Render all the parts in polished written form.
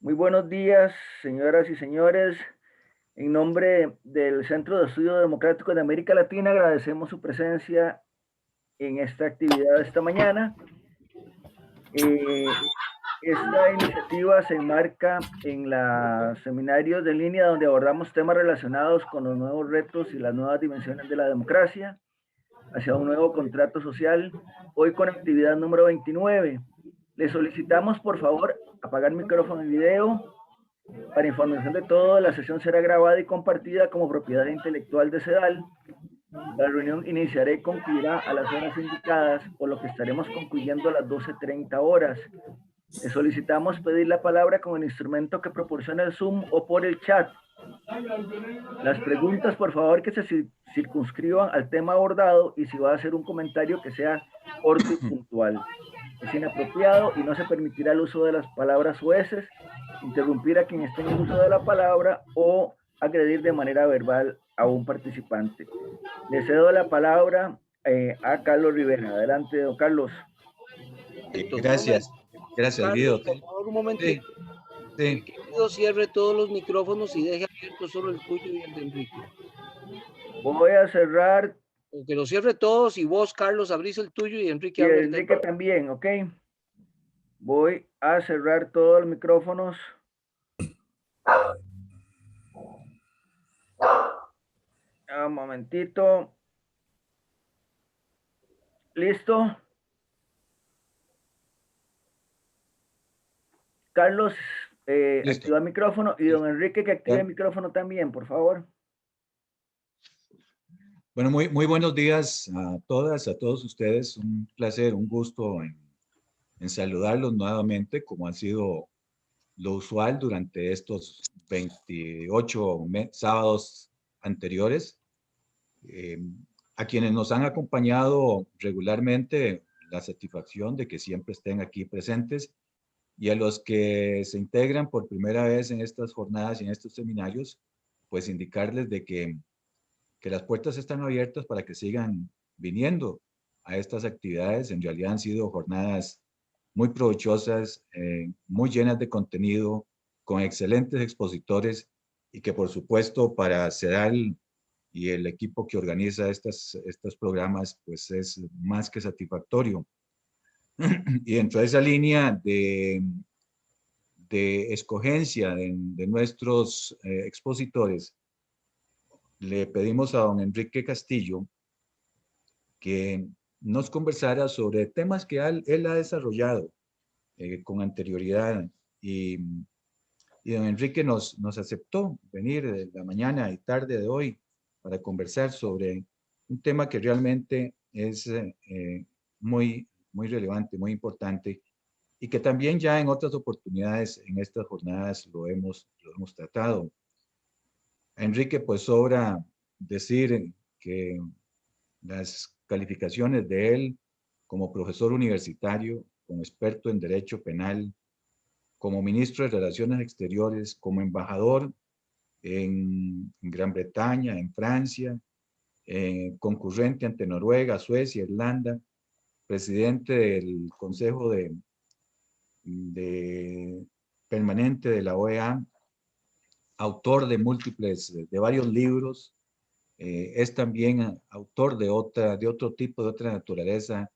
Muy buenos días, señoras y señores. En nombre del Centro de Estudio Democrático de América Latina, agradecemos su presencia en esta actividad esta mañana. Esta iniciativa se enmarca en los seminarios de línea donde abordamos temas relacionados con los nuevos retos y las nuevas dimensiones de la democracia hacia un nuevo contrato social, hoy con actividad número 29. Le solicitamos, por favor, apagar micrófono y video. Para información de todo, la sesión será grabada y compartida como propiedad intelectual de CEDAL. La reunión iniciará y concluirá a las horas indicadas, por lo que estaremos concluyendo a las 12:30 horas. Le solicitamos pedir la palabra con el instrumento que proporciona el Zoom o por el chat. Las preguntas, por favor, que se circunscriban al tema abordado, y si va a hacer un comentario, que sea corto y puntual. Es inapropiado y no se permitirá el uso de las palabras jueces, interrumpir a quien esté en el uso de la palabra o agredir de manera verbal a un participante. Le cedo la palabra a Carlos Rivera. Adelante, don Carlos. Gracias, Carlos, Guido. por favor, un momentito. Sí. Que Guido cierre todos los micrófonos y deje abierto solo el tuyo y el de Enrique. Voy a cerrar. O que lo cierre todos y vos, Carlos, abrís el tuyo y Enrique Y abre el Enrique también, ¿ok? Voy a cerrar todos los micrófonos. Un momentito. ¿Listo? Carlos, activa el micrófono, y don Enrique, que active el micrófono también, por favor. Bueno, muy buenos días a todas, a todos ustedes. Un placer, un gusto en saludarlos nuevamente, como ha sido lo usual durante estos 28 sábados anteriores. A quienes nos han acompañado regularmente, la satisfacción de que siempre estén aquí presentes, y a los que se integran por primera vez en estas jornadas y en estos seminarios, pues indicarles de que las puertas están abiertas para que sigan viniendo a estas actividades. En realidad han sido jornadas muy provechosas, muy llenas de contenido, con excelentes expositores, y que por supuesto para CEDAL y el equipo que organiza estos programas, pues es más que satisfactorio. Y dentro de esa línea de escogencia de nuestros expositores, le pedimos a don Enrique Castillo que nos conversara sobre temas que él ha desarrollado con anterioridad, y don Enrique nos aceptó venir de la mañana y tarde de hoy para conversar sobre un tema que realmente es muy relevante, muy importante, y que también ya en otras oportunidades en estas jornadas lo hemos tratado. A Enrique pues sobra decir que las calificaciones de él como profesor universitario, como experto en derecho penal, como ministro de Relaciones Exteriores, como embajador en Gran Bretaña, en Francia, concurrente ante Noruega, Suecia, Irlanda, presidente del Consejo Permanente de la OEA, autor de varios libros, es también autor de otro tipo, de otra naturaleza,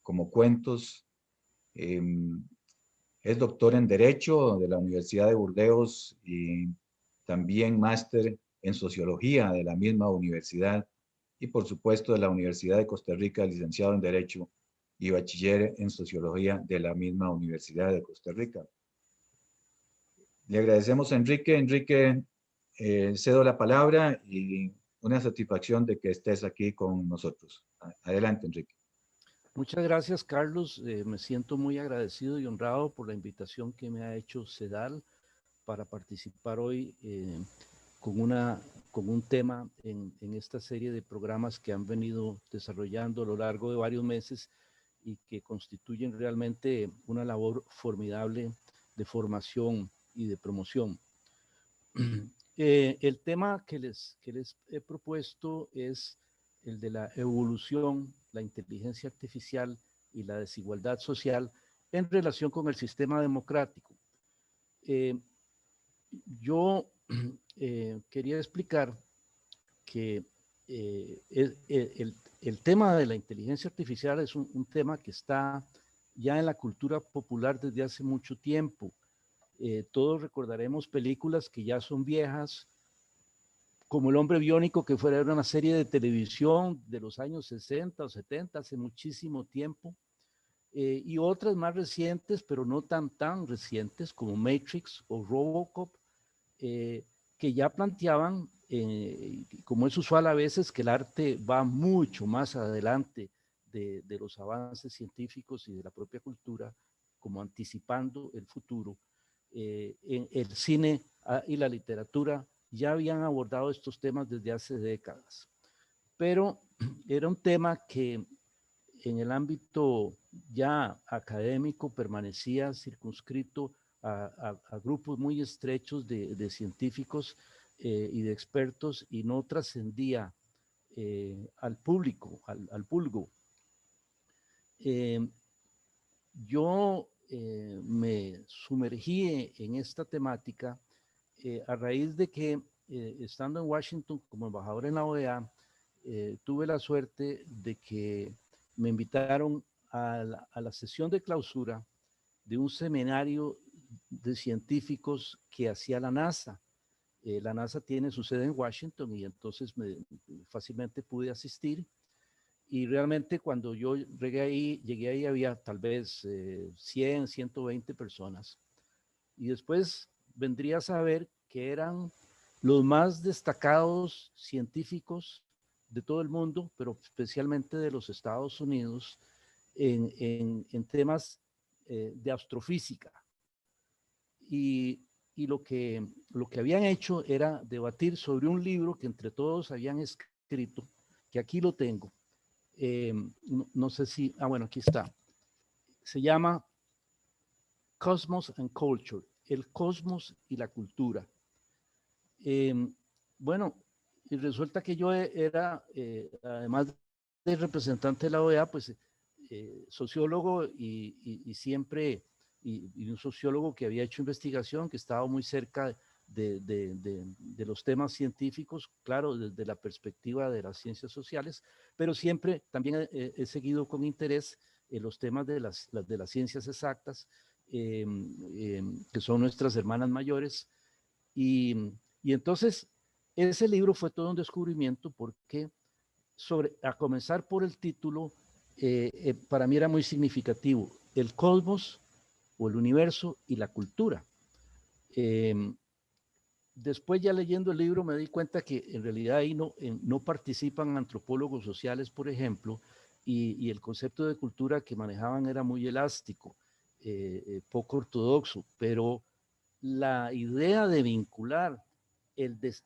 como cuentos. Es doctor en Derecho de la Universidad de Burdeos y también máster en Sociología de la misma universidad, y por supuesto de la Universidad de Costa Rica, licenciado en Derecho y bachiller en Sociología de la misma Universidad de Costa Rica. Le agradecemos a Enrique. Enrique, cedo la palabra, y una satisfacción de que estés aquí con nosotros. Adelante, Enrique. Muchas gracias, Carlos. Me siento muy agradecido y honrado por la invitación que me ha hecho CEDAL para participar hoy con un tema en esta serie de programas que han venido desarrollando a lo largo de varios meses y que constituyen realmente una labor formidable de formación y de promoción. El tema que les he propuesto es el de la evolución, la inteligencia artificial y la desigualdad social en relación con el sistema democrático. yo quería explicar que el tema de la inteligencia artificial es un tema que está ya en la cultura popular desde hace mucho tiempo. Todos recordaremos películas que ya son viejas, como El hombre biónico, que fuera una serie de televisión de los años 60 o 70, hace muchísimo tiempo, y otras más recientes, pero no tan recientes, como Matrix o Robocop, que ya planteaban, como es usual a veces, que el arte va mucho más adelante de los avances científicos y de la propia cultura, como anticipando el futuro. En el cine y la literatura ya habían abordado estos temas desde hace décadas, pero era un tema que en el ámbito ya académico permanecía circunscrito a grupos muy estrechos de científicos y de expertos, y no trascendía al público, al vulgo. Yo me sumergí en esta temática a raíz de que, estando en Washington como embajador en la OEA, tuve la suerte de que me invitaron a la sesión de clausura de un seminario de científicos que hacía la NASA. La NASA tiene su sede en Washington, y entonces fácilmente pude asistir. Y realmente cuando yo llegué ahí había tal vez 100, 120 personas. Y después vendría a saber que eran los más destacados científicos de todo el mundo, pero especialmente de los Estados Unidos, en temas de astrofísica. Y lo que habían hecho era debatir sobre un libro que entre todos habían escrito, que aquí lo tengo. No sé si, bueno, aquí está. Se llama Cosmos and Culture, el cosmos y la cultura. Bueno, y resulta que yo era, además de representante de la OEA, pues sociólogo y siempre, y un sociólogo que había hecho investigación, que estaba muy cerca de los temas científicos, claro, desde la perspectiva de las ciencias sociales, pero siempre también he seguido con interés los temas de las ciencias exactas, que son nuestras hermanas mayores. Y entonces ese libro fue todo un descubrimiento, porque a comenzar por el título, para mí era muy significativo: el cosmos o el universo y la cultura. Después, ya leyendo el libro, me di cuenta que en realidad ahí no participan antropólogos sociales, por ejemplo, y el concepto de cultura que manejaban era muy elástico, poco ortodoxo, pero la idea de vincular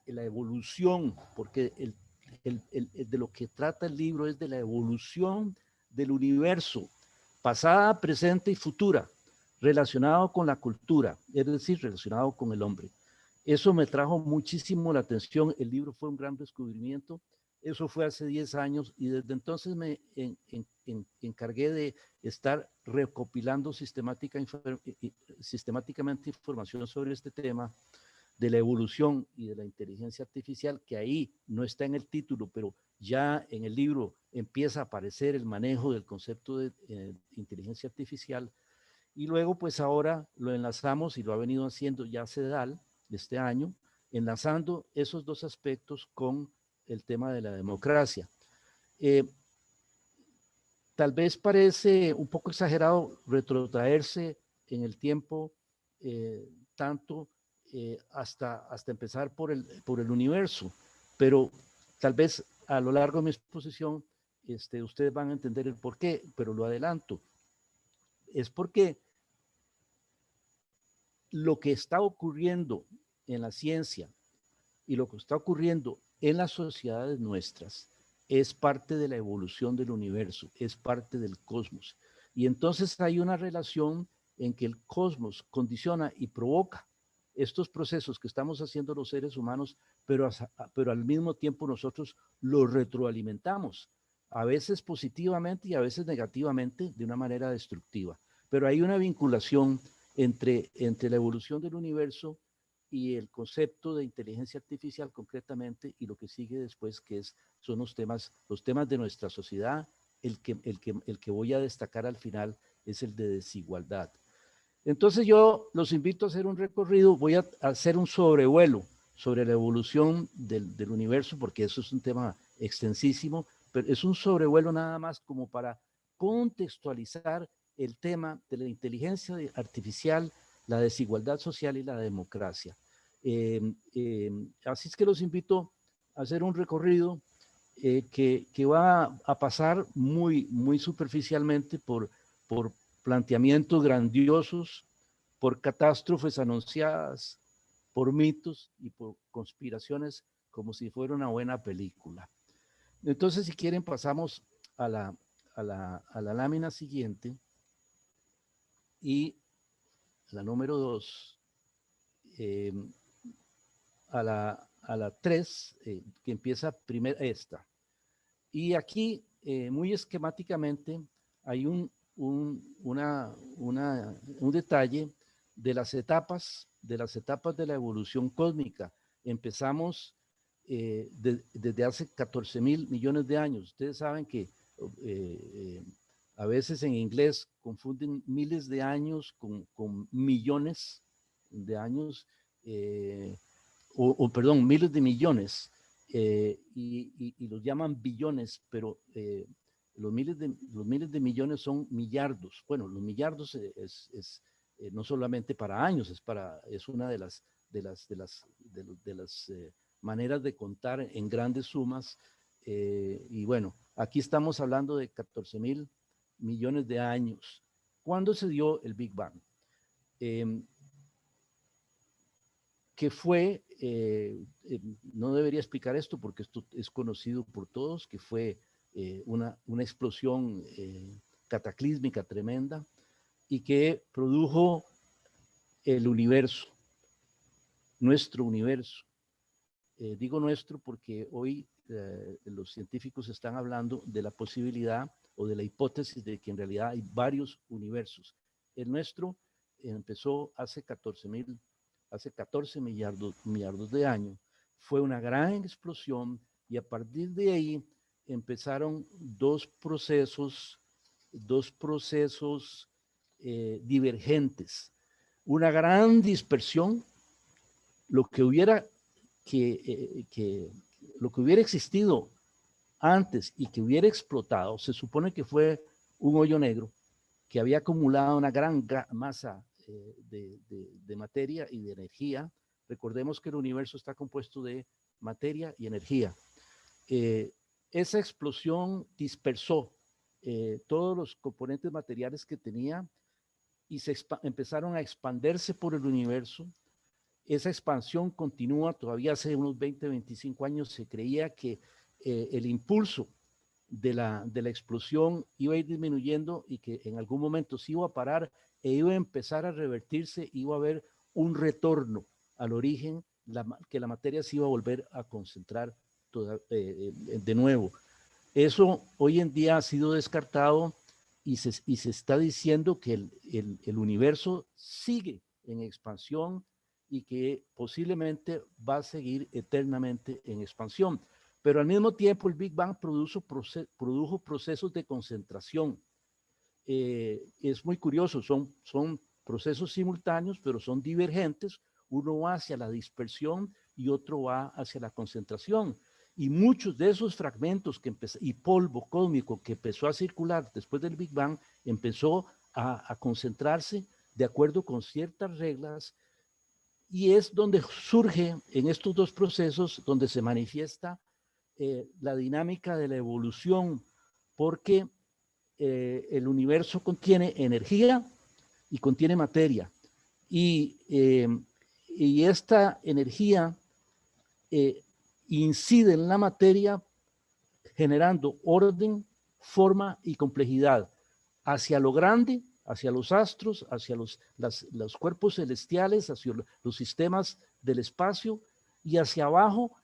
la evolución, porque de lo que trata el libro es de la evolución del universo, pasada, presente y futura, relacionado con la cultura, es decir, relacionado con el hombre. Eso me trajo muchísimo la atención. El libro fue un gran descubrimiento. Eso fue hace 10 años, y desde entonces me encargué de estar recopilando sistemáticamente información sobre este tema de la evolución y de la inteligencia artificial, que ahí no está en el título, pero ya en el libro empieza a aparecer el manejo del concepto de inteligencia artificial. Y luego, pues ahora lo enlazamos, y lo ha venido haciendo ya CEDAL este año, enlazando esos dos aspectos con el tema de la democracia. Tal vez parece un poco exagerado retrotraerse en el tiempo tanto hasta empezar por el universo, pero tal vez a lo largo de mi exposición ustedes van a entender el por qué, pero lo adelanto. Es porque lo que está ocurriendo en la ciencia y lo que está ocurriendo en las sociedades nuestras es parte de la evolución del universo, es parte del cosmos. Y entonces hay una relación en que el cosmos condiciona y provoca estos procesos que estamos haciendo los seres humanos, pero al mismo tiempo nosotros los retroalimentamos, a veces positivamente y a veces negativamente, de una manera destructiva. Pero hay una vinculación entre la evolución del universo y el concepto de inteligencia artificial concretamente, y lo que sigue después, que son los temas de nuestra sociedad. El que voy a destacar al final es el de desigualdad. Entonces yo los invito a hacer un recorrido, voy a hacer un sobrevuelo sobre la evolución del universo, porque eso es un tema extensísimo, pero es un sobrevuelo nada más como para contextualizar el tema de la inteligencia artificial, la desigualdad social y la democracia. Así es que los invito a hacer un recorrido que va a pasar muy superficialmente por planteamientos grandiosos, por catástrofes anunciadas, por mitos y por conspiraciones, como si fuera una buena película. Entonces, si quieren, pasamos a la lámina siguiente, y la número 2, a la 3, que empieza primero esta. Y aquí, muy esquemáticamente, hay un detalle de las etapas de la evolución cósmica. Empezamos desde hace 14.000 millones de años. Ustedes saben que a veces en inglés confunden miles de años con millones de años, perdón, miles de millones, y los llaman billones, pero los miles de millones son millardos. Bueno, los millardos es no solamente para años, es una de las maneras de contar en grandes sumas. Y bueno, aquí estamos hablando de 14.000 millones de años. ¿Cuándo se dio el Big Bang? Que fue, no debería explicar esto porque esto es conocido por todos, que fue una explosión cataclísmica tremenda, y que produjo el universo, nuestro universo. Digo nuestro porque hoy los científicos están hablando de la posibilidad o de la hipótesis de que en realidad hay varios universos. El nuestro empezó hace 14 millardos de años. Fue una gran explosión, y a partir de ahí empezaron dos procesos divergentes. Una gran dispersión, lo que hubiera existido antes y que hubiera explotado, se supone que fue un hoyo negro que había acumulado una gran masa de materia y de energía. Recordemos que el universo está compuesto de materia y energía. Esa explosión dispersó todos los componentes materiales que tenía, y empezaron a expandirse por el universo. Esa expansión continúa todavía. Hace unos 20, 25 años se creía que el impulso de la explosión iba a ir disminuyendo y que en algún momento se iba a parar e iba a empezar a revertirse, iba a haber un retorno al origen, que la materia se iba a volver a concentrar de nuevo. Eso hoy en día ha sido descartado, y se está diciendo que el universo sigue en expansión y que posiblemente va a seguir eternamente en expansión. Pero al mismo tiempo el Big Bang produjo procesos de concentración. Es muy curioso, son procesos simultáneos, pero son divergentes. Uno va hacia la dispersión y otro va hacia la concentración. Y muchos de esos fragmentos y polvo cósmico que empezó a circular después del Big Bang empezó a concentrarse de acuerdo con ciertas reglas, y es donde surge, en estos dos procesos, donde se manifiesta la dinámica de la evolución, porque el universo contiene energía y contiene materia, y esta energía incide en la materia generando orden, forma y complejidad hacia lo grande, hacia los astros, hacia los cuerpos celestiales, hacia los sistemas del espacio, y hacia abajo,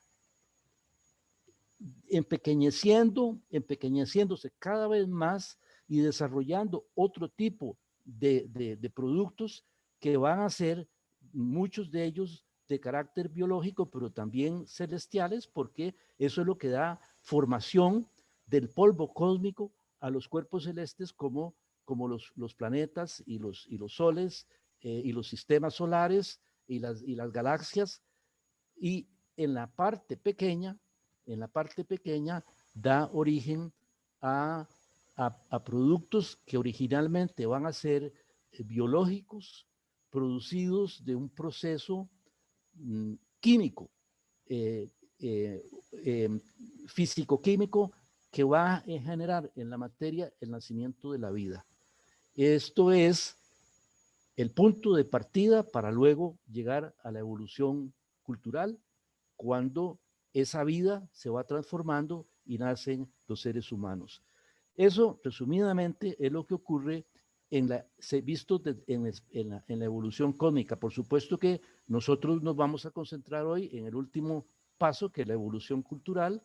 empequeñeciéndose cada vez más y desarrollando otro tipo de productos que van a ser, muchos de ellos, de carácter biológico, pero también celestiales, porque eso es lo que da formación del polvo cósmico a los cuerpos celestes como los planetas y los soles y los sistemas solares y las galaxias. Y en la parte pequeña, da origen a productos que originalmente van a ser biológicos, producidos de un proceso químico, eh, eh, físico-químico, que va a generar en la materia el nacimiento de la vida. Esto es el punto de partida para luego llegar a la evolución cultural, cuando esa vida se va transformando y nacen los seres humanos. Eso, resumidamente, es lo que ocurre visto en la evolución cósmica. Por supuesto que nosotros nos vamos a concentrar hoy en el último paso, que es la evolución cultural,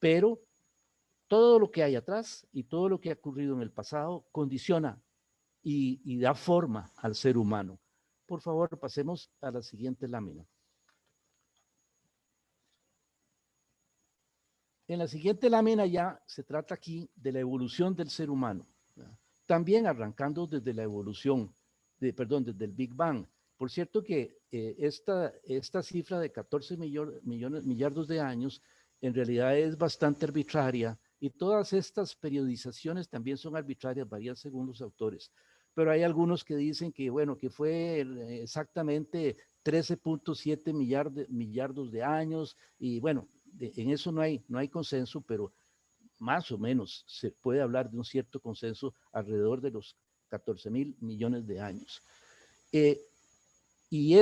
pero todo lo que hay atrás y todo lo que ha ocurrido en el pasado condiciona y da forma al ser humano. Por favor, pasemos a la siguiente lámina. En la siguiente lámina ya se trata aquí de la evolución del ser humano, ¿verdad? También arrancando desde la evolución, desde el Big Bang. Por cierto que esta cifra de 14 millardos de años en realidad es bastante arbitraria, y todas estas periodizaciones también son arbitrarias, varían según los autores. Pero hay algunos que dicen que, bueno, que fue exactamente 13.7 millardos de años, y bueno, en eso no hay consenso, pero más o menos se puede hablar de un cierto consenso alrededor de los 14.000 millones de años. Y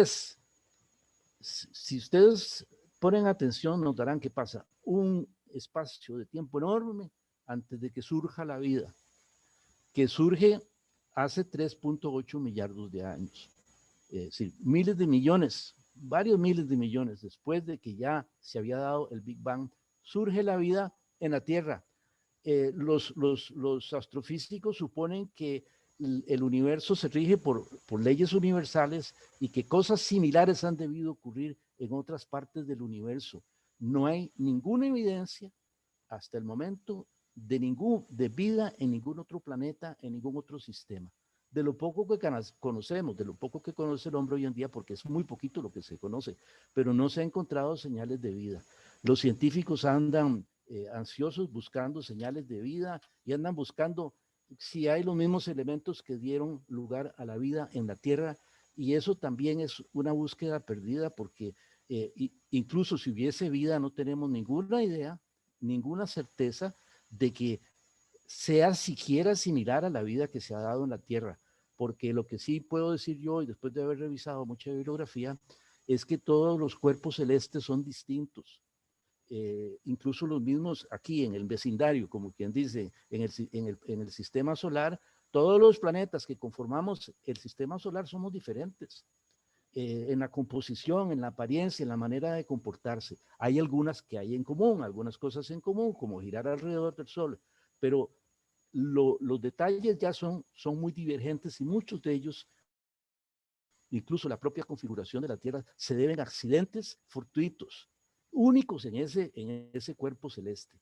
si ustedes ponen atención, notarán que pasa un espacio de tiempo enorme antes de que surja la vida, que surge hace 3.8 millardos de años. Es decir, miles de millones, varios miles de millones después de que ya se había dado el Big Bang, surge la vida en la Tierra. Los astrofísicos suponen que el universo se rige por leyes universales y que cosas similares han debido ocurrir en otras partes del universo. No hay ninguna evidencia hasta el momento de vida en ningún otro planeta, en ningún otro sistema. De lo poco que conocemos, de lo poco que conoce el hombre hoy en día, porque es muy poquito lo que se conoce, pero no se han encontrado señales de vida. Los científicos andan ansiosos buscando señales de vida y andan buscando si hay los mismos elementos que dieron lugar a la vida en la Tierra, y eso también es una búsqueda perdida, porque incluso si hubiese vida no tenemos ninguna idea, ninguna certeza de que sea siquiera similar a la vida que se ha dado en la Tierra, porque lo que sí puedo decir yo, y después de haber revisado mucha bibliografía, es que todos los cuerpos celestes son distintos. Incluso los mismos aquí en el vecindario, como quien dice, en el sistema solar, todos los planetas que conformamos el sistema solar somos diferentes. En la composición, en la apariencia, en la manera de comportarse. Hay algunas que hay en común, algunas cosas en común, como girar alrededor del Sol, pero los detalles ya son muy divergentes, y muchos de ellos, incluso la propia configuración de la Tierra, se deben a accidentes fortuitos, únicos en ese cuerpo celeste.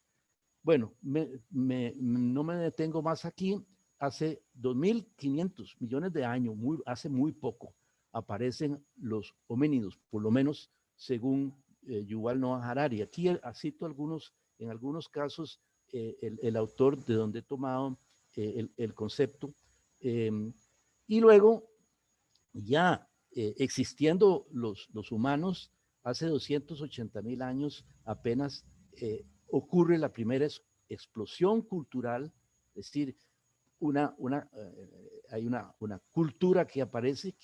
Bueno, no me detengo más aquí. Hace 2.500 millones de años, hace muy poco, aparecen los homínidos, por lo menos según Yuval Noah Harari. Aquí cito en algunos casos, el autor de donde he tomado el concepto. Y luego, ya existiendo los humanos, hace 280.000 años apenas ocurre la primera explosión cultural, es decir, hay una cultura que aparece,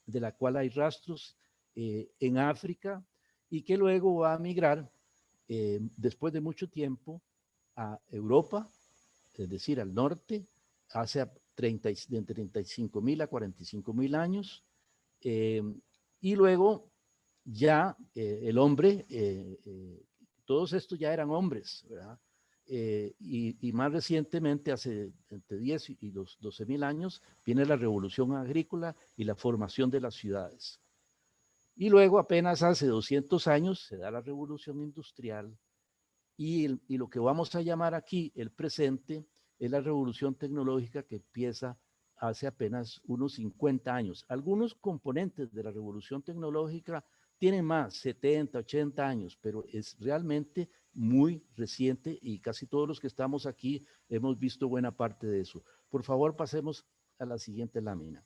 de la cual hay rastros en África, y que luego va a migrar después de mucho tiempo a Europa, es decir, al norte, hace de 35.000 a 45.000 años, y luego ya el hombre, todos estos ya eran hombres, ¿verdad? Y más recientemente, hace entre 10 y 12.000 años, viene la revolución agrícola y la formación de las ciudades. Y luego apenas hace 200 años se da la revolución industrial y lo que vamos a llamar aquí el presente es la revolución tecnológica que empieza hace apenas unos 50 años. Algunos componentes de la revolución tecnológica tienen más, 70, 80 años, pero es realmente muy reciente y casi todos los que estamos aquí hemos visto buena parte de eso. Por favor, pasemos a la siguiente lámina.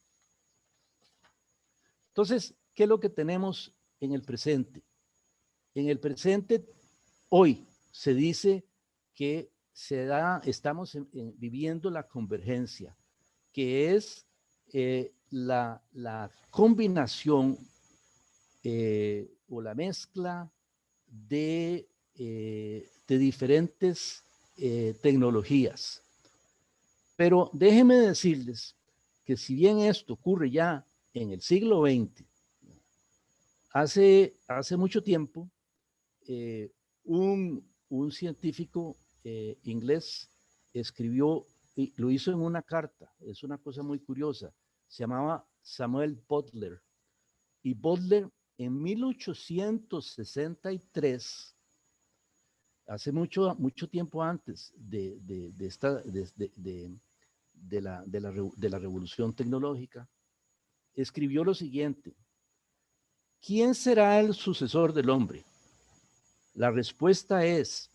Entonces, ¿qué es lo que tenemos en el presente? En el presente, hoy, se dice que estamos viviendo la convergencia, que es la combinación o la mezcla de diferentes tecnologías. Pero déjenme decirles que si bien esto ocurre ya en el siglo XX, hace mucho tiempo, un científico inglés escribió, y lo hizo en una carta, es una cosa muy curiosa, se llamaba Samuel Butler, y Butler en 1863, hace mucho tiempo antes de la revolución tecnológica, escribió lo siguiente: ¿quién será el sucesor del hombre? La respuesta es: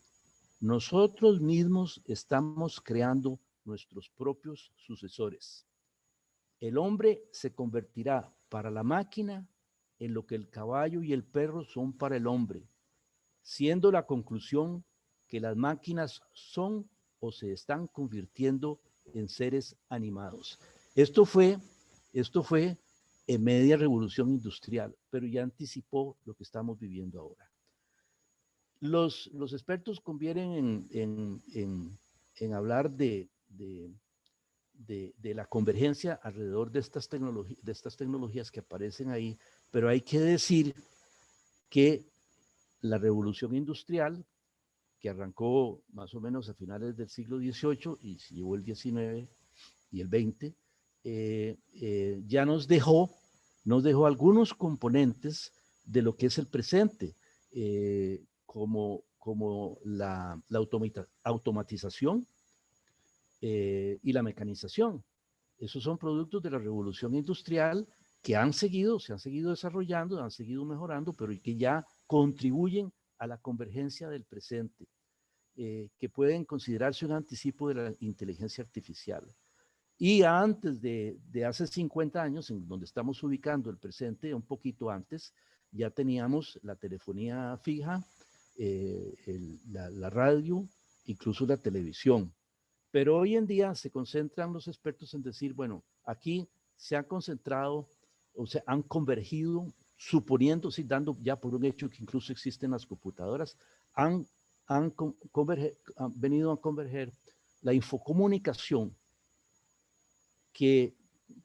nosotros mismos estamos creando nuestros propios sucesores. El hombre se convertirá para la máquina en lo que el caballo y el perro son para el hombre, siendo la conclusión que las máquinas son o se están convirtiendo en seres animados. Esto fue en media revolución industrial, pero ya anticipó lo que estamos viviendo ahora. Los expertos convienen en hablar de la convergencia alrededor de estas tecnologías que aparecen ahí, pero hay que decir que la revolución industrial, que arrancó más o menos a finales del siglo XVIII y se llevó el XIX y el XX, ya nos dejó algunos componentes de lo que es el presente, como la automatización y la mecanización. Esos son productos de la revolución industrial que se han seguido desarrollando, han seguido mejorando, pero que ya contribuyen a la convergencia del presente, que pueden considerarse un anticipo de la inteligencia artificial. Y antes de hace 50 años, en donde estamos ubicando el presente, un poquito antes, ya teníamos la telefonía fija, la radio, incluso la televisión. Pero hoy en día se concentran los expertos en decir, bueno, aquí se han concentrado, o sea, han convergido, suponiendo, sí, dando ya por un hecho que incluso existen las computadoras, han venido a converger la infocomunicación, que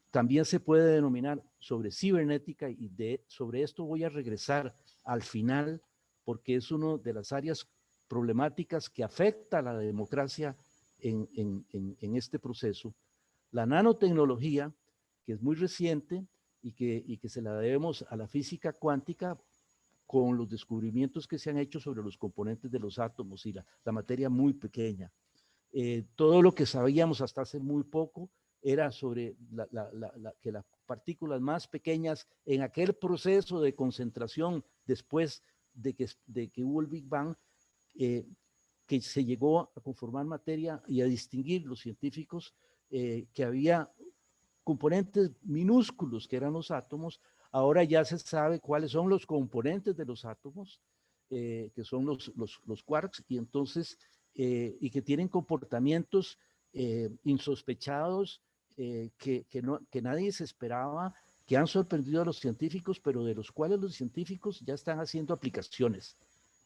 también se puede denominar sobre cibernética, y sobre esto voy a regresar al final, porque es una de las áreas problemáticas que afecta a la democracia en este proceso. La nanotecnología, que es muy reciente y que se la debemos a la física cuántica, con los descubrimientos que se han hecho sobre los componentes de los átomos y la materia muy pequeña. Todo lo que sabíamos hasta hace muy poco era sobre que las partículas más pequeñas, en aquel proceso de concentración después de que hubo el Big Bang, que se llegó a conformar materia y a distinguir los científicos que había componentes minúsculos que eran los átomos. Ahora ya se sabe cuáles son los componentes de los átomos, que son los quarks, y entonces, y que tienen comportamientos insospechados, que nadie se esperaba, que han sorprendido a los científicos, pero de los cuales los científicos ya están haciendo aplicaciones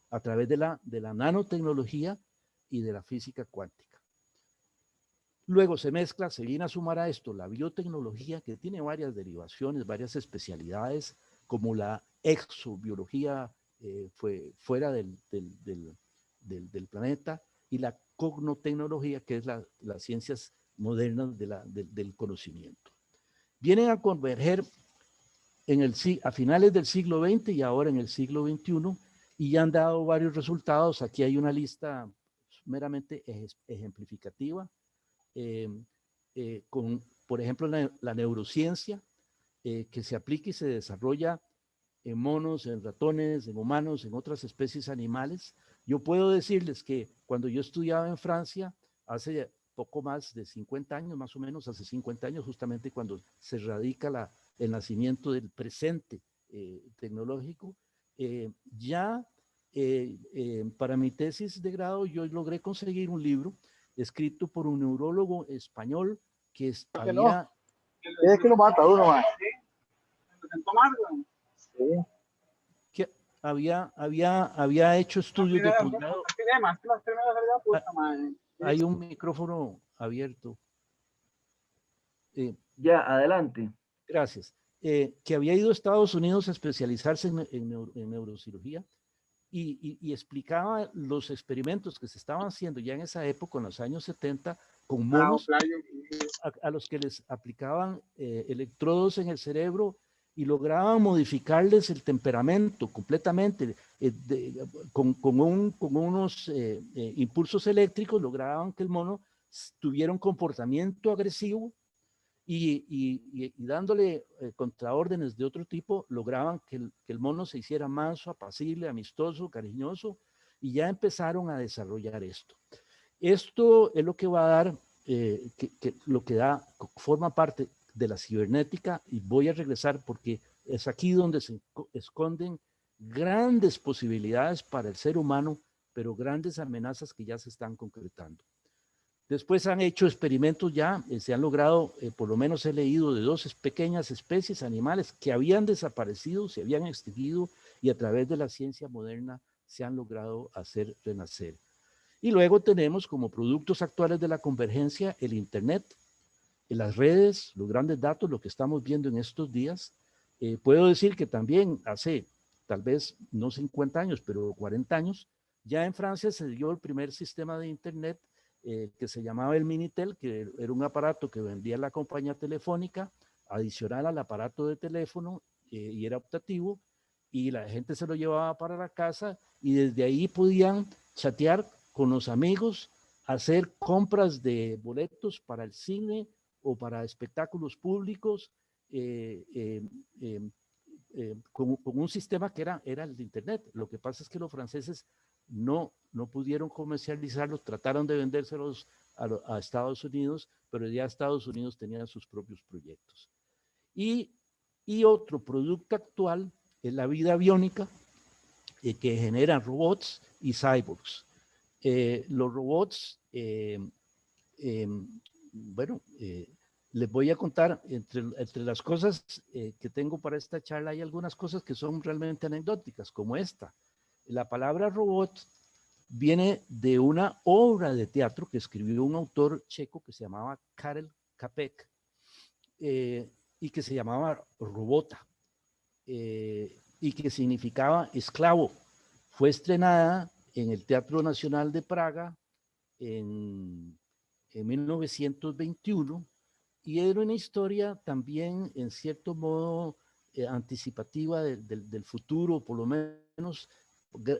a través de la nanotecnología y de la física cuántica. Luego se viene a sumar a esto la biotecnología, que tiene varias derivaciones, varias especialidades, como la exobiología fuera del planeta, y la cognotecnología, que es las ciencias modernas del conocimiento. Vienen a converger a finales del siglo XX y ahora en el siglo XXI, y ya han dado varios resultados. Aquí hay una lista meramente ejemplificativa, con, por ejemplo, la neurociencia, que se aplica y se desarrolla en monos, en ratones, en humanos, en otras especies animales. Yo puedo decirles que cuando yo estudiaba en Francia, hace poco más de 50 años, más o menos, hace 50 años, justamente cuando se radica el nacimiento del presente tecnológico, ya para mi tesis de grado yo logré conseguir un libro escrito por un neurólogo español que había... Es que lo mata uno más. Sí. Que había hecho estudios de posgrado. Hay un micrófono abierto. Ya, adelante. Gracias. Que había ido a Estados Unidos a especializarse en neurocirugía y explicaba los experimentos que se estaban haciendo ya en esa época, en los años 70, con monos a los que les aplicaban electrodos en el cerebro y lograban modificarles el temperamento completamente. Con unos impulsos eléctricos lograban que el mono tuviera un comportamiento agresivo y dándole contraórdenes de otro tipo, lograban que el mono se hiciera manso, apacible, amistoso, cariñoso, y ya empezaron a desarrollar esto. Esto es lo que va a dar, lo que forma parte de la cibernética, y voy a regresar porque es aquí donde se esconden grandes posibilidades para el ser humano, pero grandes amenazas que ya se están concretando. Después han hecho experimentos ya, se han logrado, por lo menos he leído de 2 pequeñas especies animales que habían desaparecido, se habían extinguido, y a través de la ciencia moderna se han logrado hacer renacer. Y luego tenemos como productos actuales de la convergencia el Internet, las redes, los grandes datos, lo que estamos viendo en estos días. Puedo decir que también hace tal vez no 50 años, pero 40 años, ya en Francia se dio el primer sistema de Internet que se llamaba el Minitel, que era un aparato que vendía la compañía telefónica, adicional al aparato de teléfono, y era optativo, y la gente se lo llevaba para la casa, y desde ahí podían chatear con los amigos, hacer compras de boletos para el cine o para espectáculos públicos, con un sistema que era el de Internet. Lo que pasa es que los franceses no pudieron comercializarlos, trataron de vendérselos a Estados Unidos, pero ya Estados Unidos tenía sus propios proyectos. Y otro producto actual es la vida biónica, que generan robots y cyborgs. Los robots, bueno, les voy a contar, entre las cosas que tengo para esta charla, hay algunas cosas que son realmente anecdóticas, como esta. La palabra robot viene de una obra de teatro que escribió un autor checo que se llamaba Karel Čapek, y que se llamaba Robota, y que significaba esclavo. Fue estrenada en el Teatro Nacional de Praga en 1921, y era una historia también en cierto modo anticipativa del futuro, por lo menos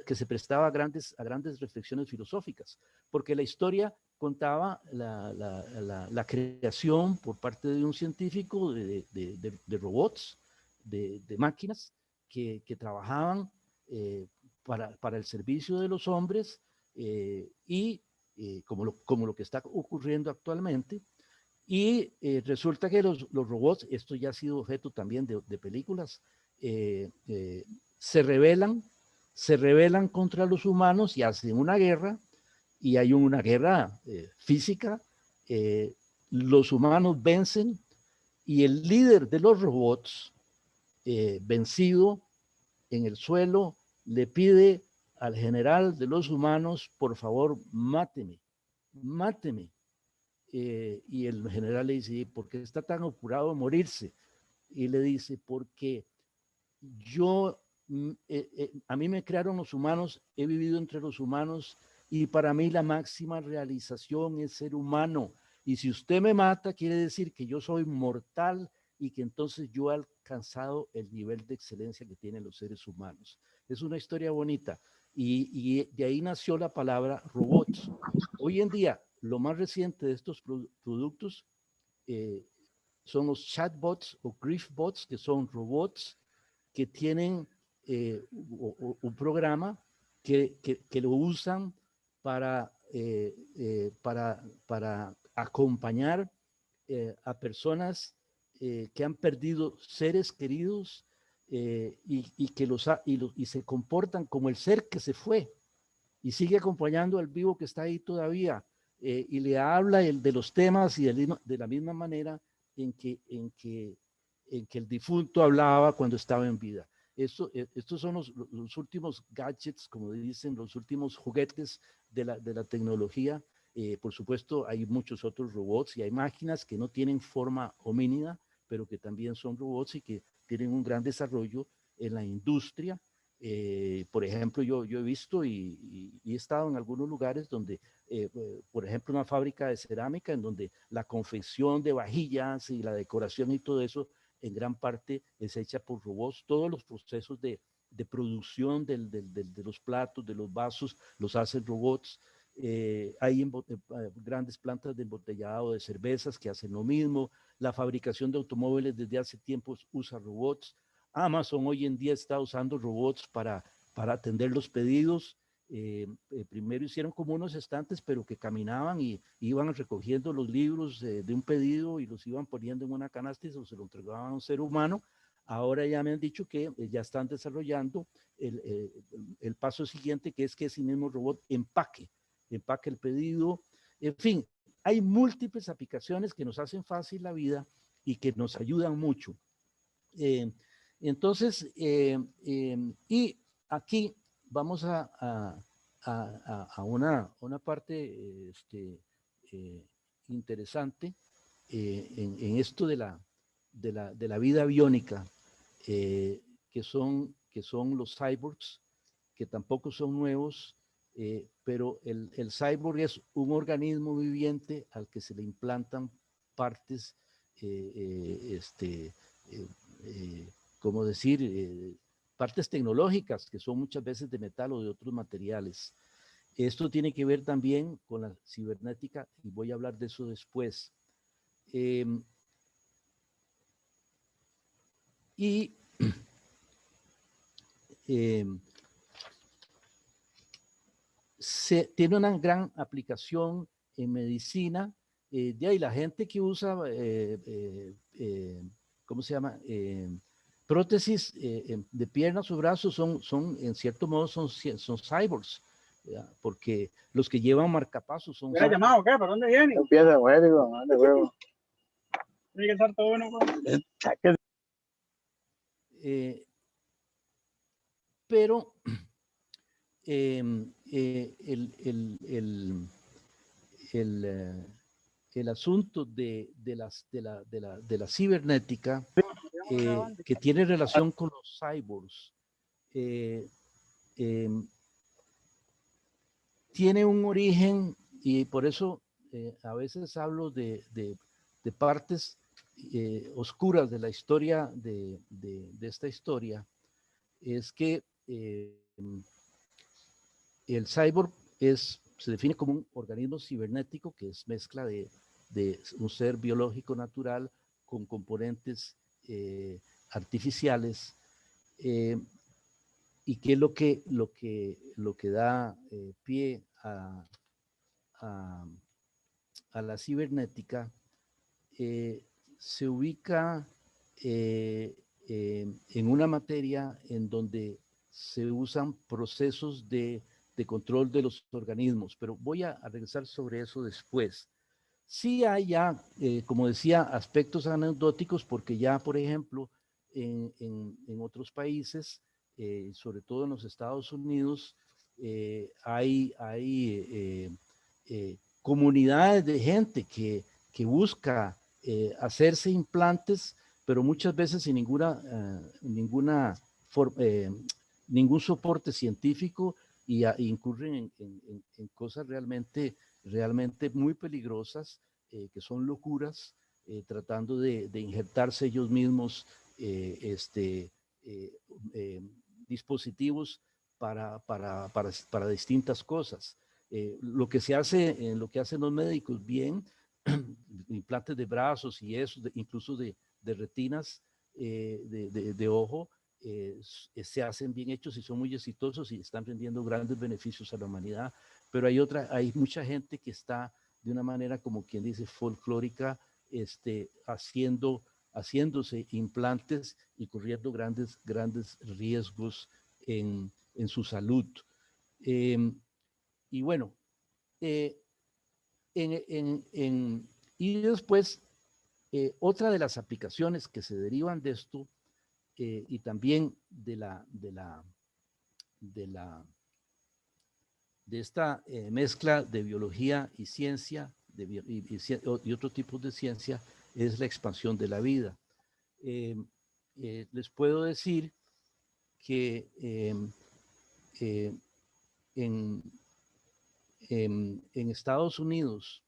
que se prestaba a grandes reflexiones filosóficas, porque la historia contaba la creación por parte de un científico de robots, de máquinas que trabajaban para el servicio de los hombres, como lo que está ocurriendo actualmente. Y resulta que los robots, esto ya ha sido objeto también de películas, se rebelan contra los humanos y hacen una guerra, y hay una guerra física. Los humanos vencen, y el líder de los robots, vencido en el suelo, le pide al general de los humanos: por favor, máteme. Y el general le dice: ¿por qué está tan apurado a morirse? Y le dice: porque a mí me crearon los humanos, he vivido entre los humanos, y para mí la máxima realización es ser humano. Y si usted me mata, quiere decir que yo soy mortal y que entonces yo he alcanzado el nivel de excelencia que tienen los seres humanos. Es una historia bonita y de ahí nació la palabra robots. Hoy en día, lo más reciente de estos productos son los chatbots o griefbots, que son robots que tienen un programa que lo usan para acompañar a personas que han perdido seres queridos y se comportan como el ser que se fue y sigue acompañando al vivo que está ahí todavía y le habla de los temas y de la misma manera en que el difunto hablaba cuando estaba en vida. Estos son los últimos gadgets, como dicen, los últimos juguetes de la tecnología. Por supuesto, hay muchos otros robots y hay máquinas que no tienen forma homínida, pero que también son robots y que tienen un gran desarrollo en la industria. Por ejemplo, yo he visto y he estado en algunos lugares donde, por ejemplo, una fábrica de cerámica en donde la confección de vajillas y la decoración y todo eso en gran parte es hecha por robots. Todos los procesos de producción de los platos, de los vasos, los hacen robots. Hay grandes plantas de embotellado de cervezas que hacen lo mismo. La fabricación de automóviles desde hace tiempos usa robots. Amazon hoy en día está usando robots para atender los pedidos. Primero hicieron como unos estantes, pero que caminaban y iban recogiendo los libros de un pedido y los iban poniendo en una canasta y se lo entregaban a un ser humano. Ahora ya me han dicho que ya están desarrollando el paso siguiente, que es que ese mismo robot empaque el pedido. En fin, hay múltiples aplicaciones que nos hacen fácil la vida y que nos ayudan mucho. Entonces, y aquí vamos a una parte interesante en esto de la vida biónica, que son los cyborgs, que tampoco son nuevos, pero el cyborg es un organismo viviente al que se le implantan partes, ¿cómo decir? Partes tecnológicas que son muchas veces de metal o de otros materiales. Esto tiene que ver también con la cibernética y voy a hablar de eso después. Tiene una gran aplicación en medicina. De ahí la gente que usa, ¿cómo se llama? Prótesis de piernas o brazos son en cierto modo, son cyborgs, ¿verdad? Porque los que llevan marcapasos son ¿Era llamado o qué? ¿Para dónde viene? Empieza, güey, digo, de huevo. Tiene que estar todo bueno, pero el asunto de la cibernética que tiene relación con los cyborgs tiene un origen y por eso a veces hablo de partes oscuras de la historia de esta historia. Es que el cyborg se define como un organismo cibernético que es mezcla de un ser biológico natural con componentes artificiales, y que es lo que da pie a la cibernética. Se ubica en una materia en donde se usan procesos de control de los organismos, pero voy a regresar sobre eso después. Sí hay ya, como decía, aspectos anecdóticos, porque ya, por ejemplo, en otros países, sobre todo en los Estados Unidos, hay comunidades de gente que busca hacerse implantes, pero muchas veces sin ningún soporte científico y incurren en cosas realmente muy peligrosas, que son locuras, tratando de injertarse ellos mismos dispositivos para distintas cosas. Lo que hacen los médicos bien, implantes de brazos y eso, incluso de retinas de ojo, se hacen bien hechos y son muy exitosos y están rindiendo grandes beneficios a la humanidad, pero hay mucha gente que está de una manera, como quien dice, folclórica, haciéndose implantes y corriendo grandes riesgos en su salud. Y bueno, y después, otra de las aplicaciones que se derivan de esto, y también de esta mezcla de biología y ciencia, y otro tipo de ciencia, es la expansión de la vida. Les puedo decir que en Estados Unidos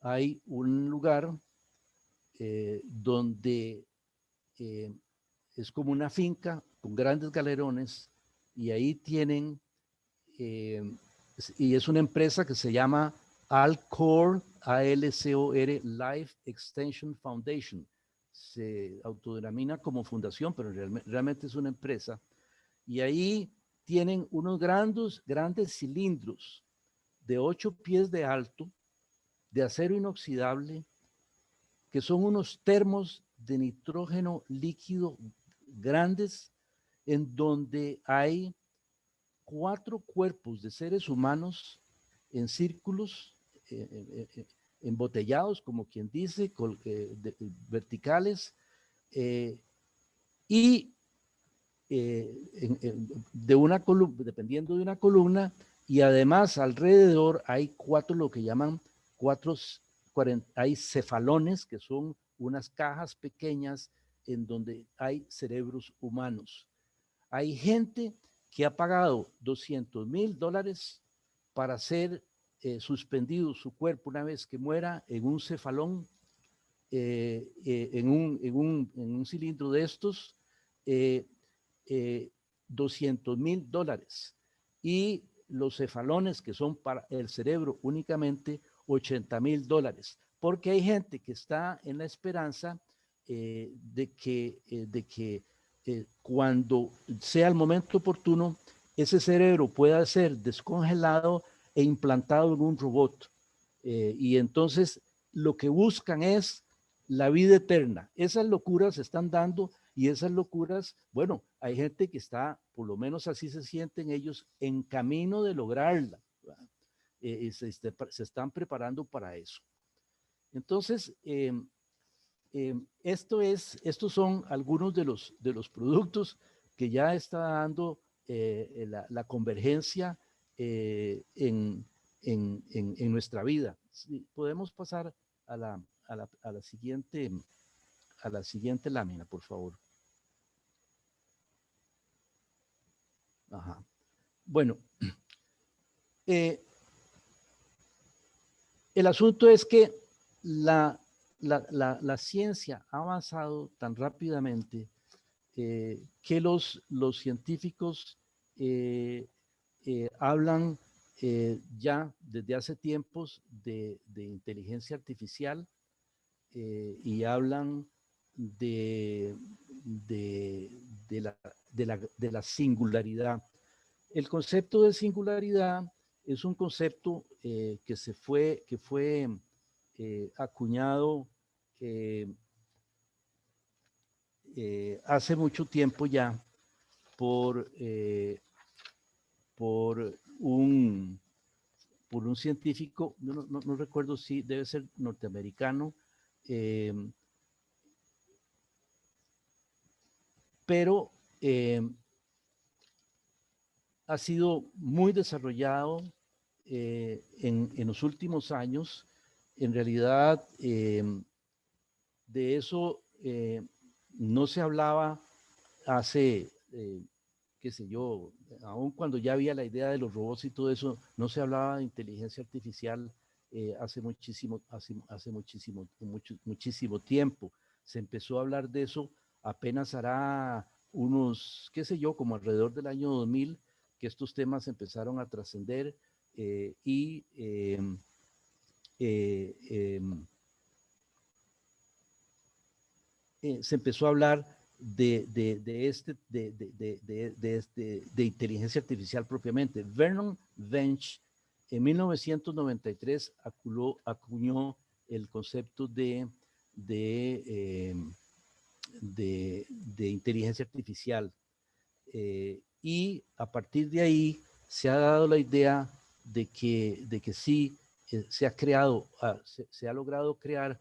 hay un lugar donde es como una finca con grandes galerones, y ahí tienen, y es una empresa que se llama Alcor, ALCOR, Life Extension Foundation. Se autodenomina como fundación, pero realmente es una empresa. Y ahí tienen unos grandes cilindros de 8 pies de alto, de acero inoxidable, que son unos termos de nitrógeno líquido grandes, en donde hay 4 cuerpos de seres humanos en círculos, embotellados, como quien dice, verticales, y de una columna, dependiendo de una columna, y además alrededor hay 4, lo que llaman 40, hay cefalones, que son unas cajas pequeñas en donde hay cerebros humanos. Hay gente que ha pagado $200,000 para ser suspendido su cuerpo una vez que muera en un cefalón, en un cilindro de estos, $200,000. Y los cefalones, que son para el cerebro únicamente, $80,000, porque hay gente que está en la esperanza de que cuando sea el momento oportuno, ese cerebro pueda ser descongelado e implantado en un robot. Y entonces lo que buscan es la vida eterna. Esas locuras se están dando, y esas locuras, bueno, hay gente que está, por lo menos así se sienten ellos, en camino de lograrla. Se están preparando para eso. Entonces, estos son algunos de los productos que ya está dando la convergencia en nuestra vida. Sí, podemos pasar a la siguiente lámina, por favor. Ajá. Bueno, el asunto es que la ciencia ha avanzado tan rápidamente que los científicos hablan ya desde hace tiempos de inteligencia artificial, y hablan de la singularidad. El concepto de singularidad es un concepto que fue acuñado hace mucho tiempo ya por un científico, no recuerdo si debe ser norteamericano, pero ha sido muy desarrollado en los últimos años. En realidad, de eso no se hablaba hace, qué sé yo, aun cuando ya había la idea de los robots y todo eso, no se hablaba de inteligencia artificial muchísimo tiempo. Se empezó a hablar de eso apenas hará unos, qué sé yo, como alrededor del año 2000, que estos temas empezaron a trascender y se empezó a hablar de inteligencia artificial propiamente. Vernon Bench en 1993 acuñó el concepto de inteligencia artificial y a partir de ahí se ha dado la idea de que sí se ha logrado crear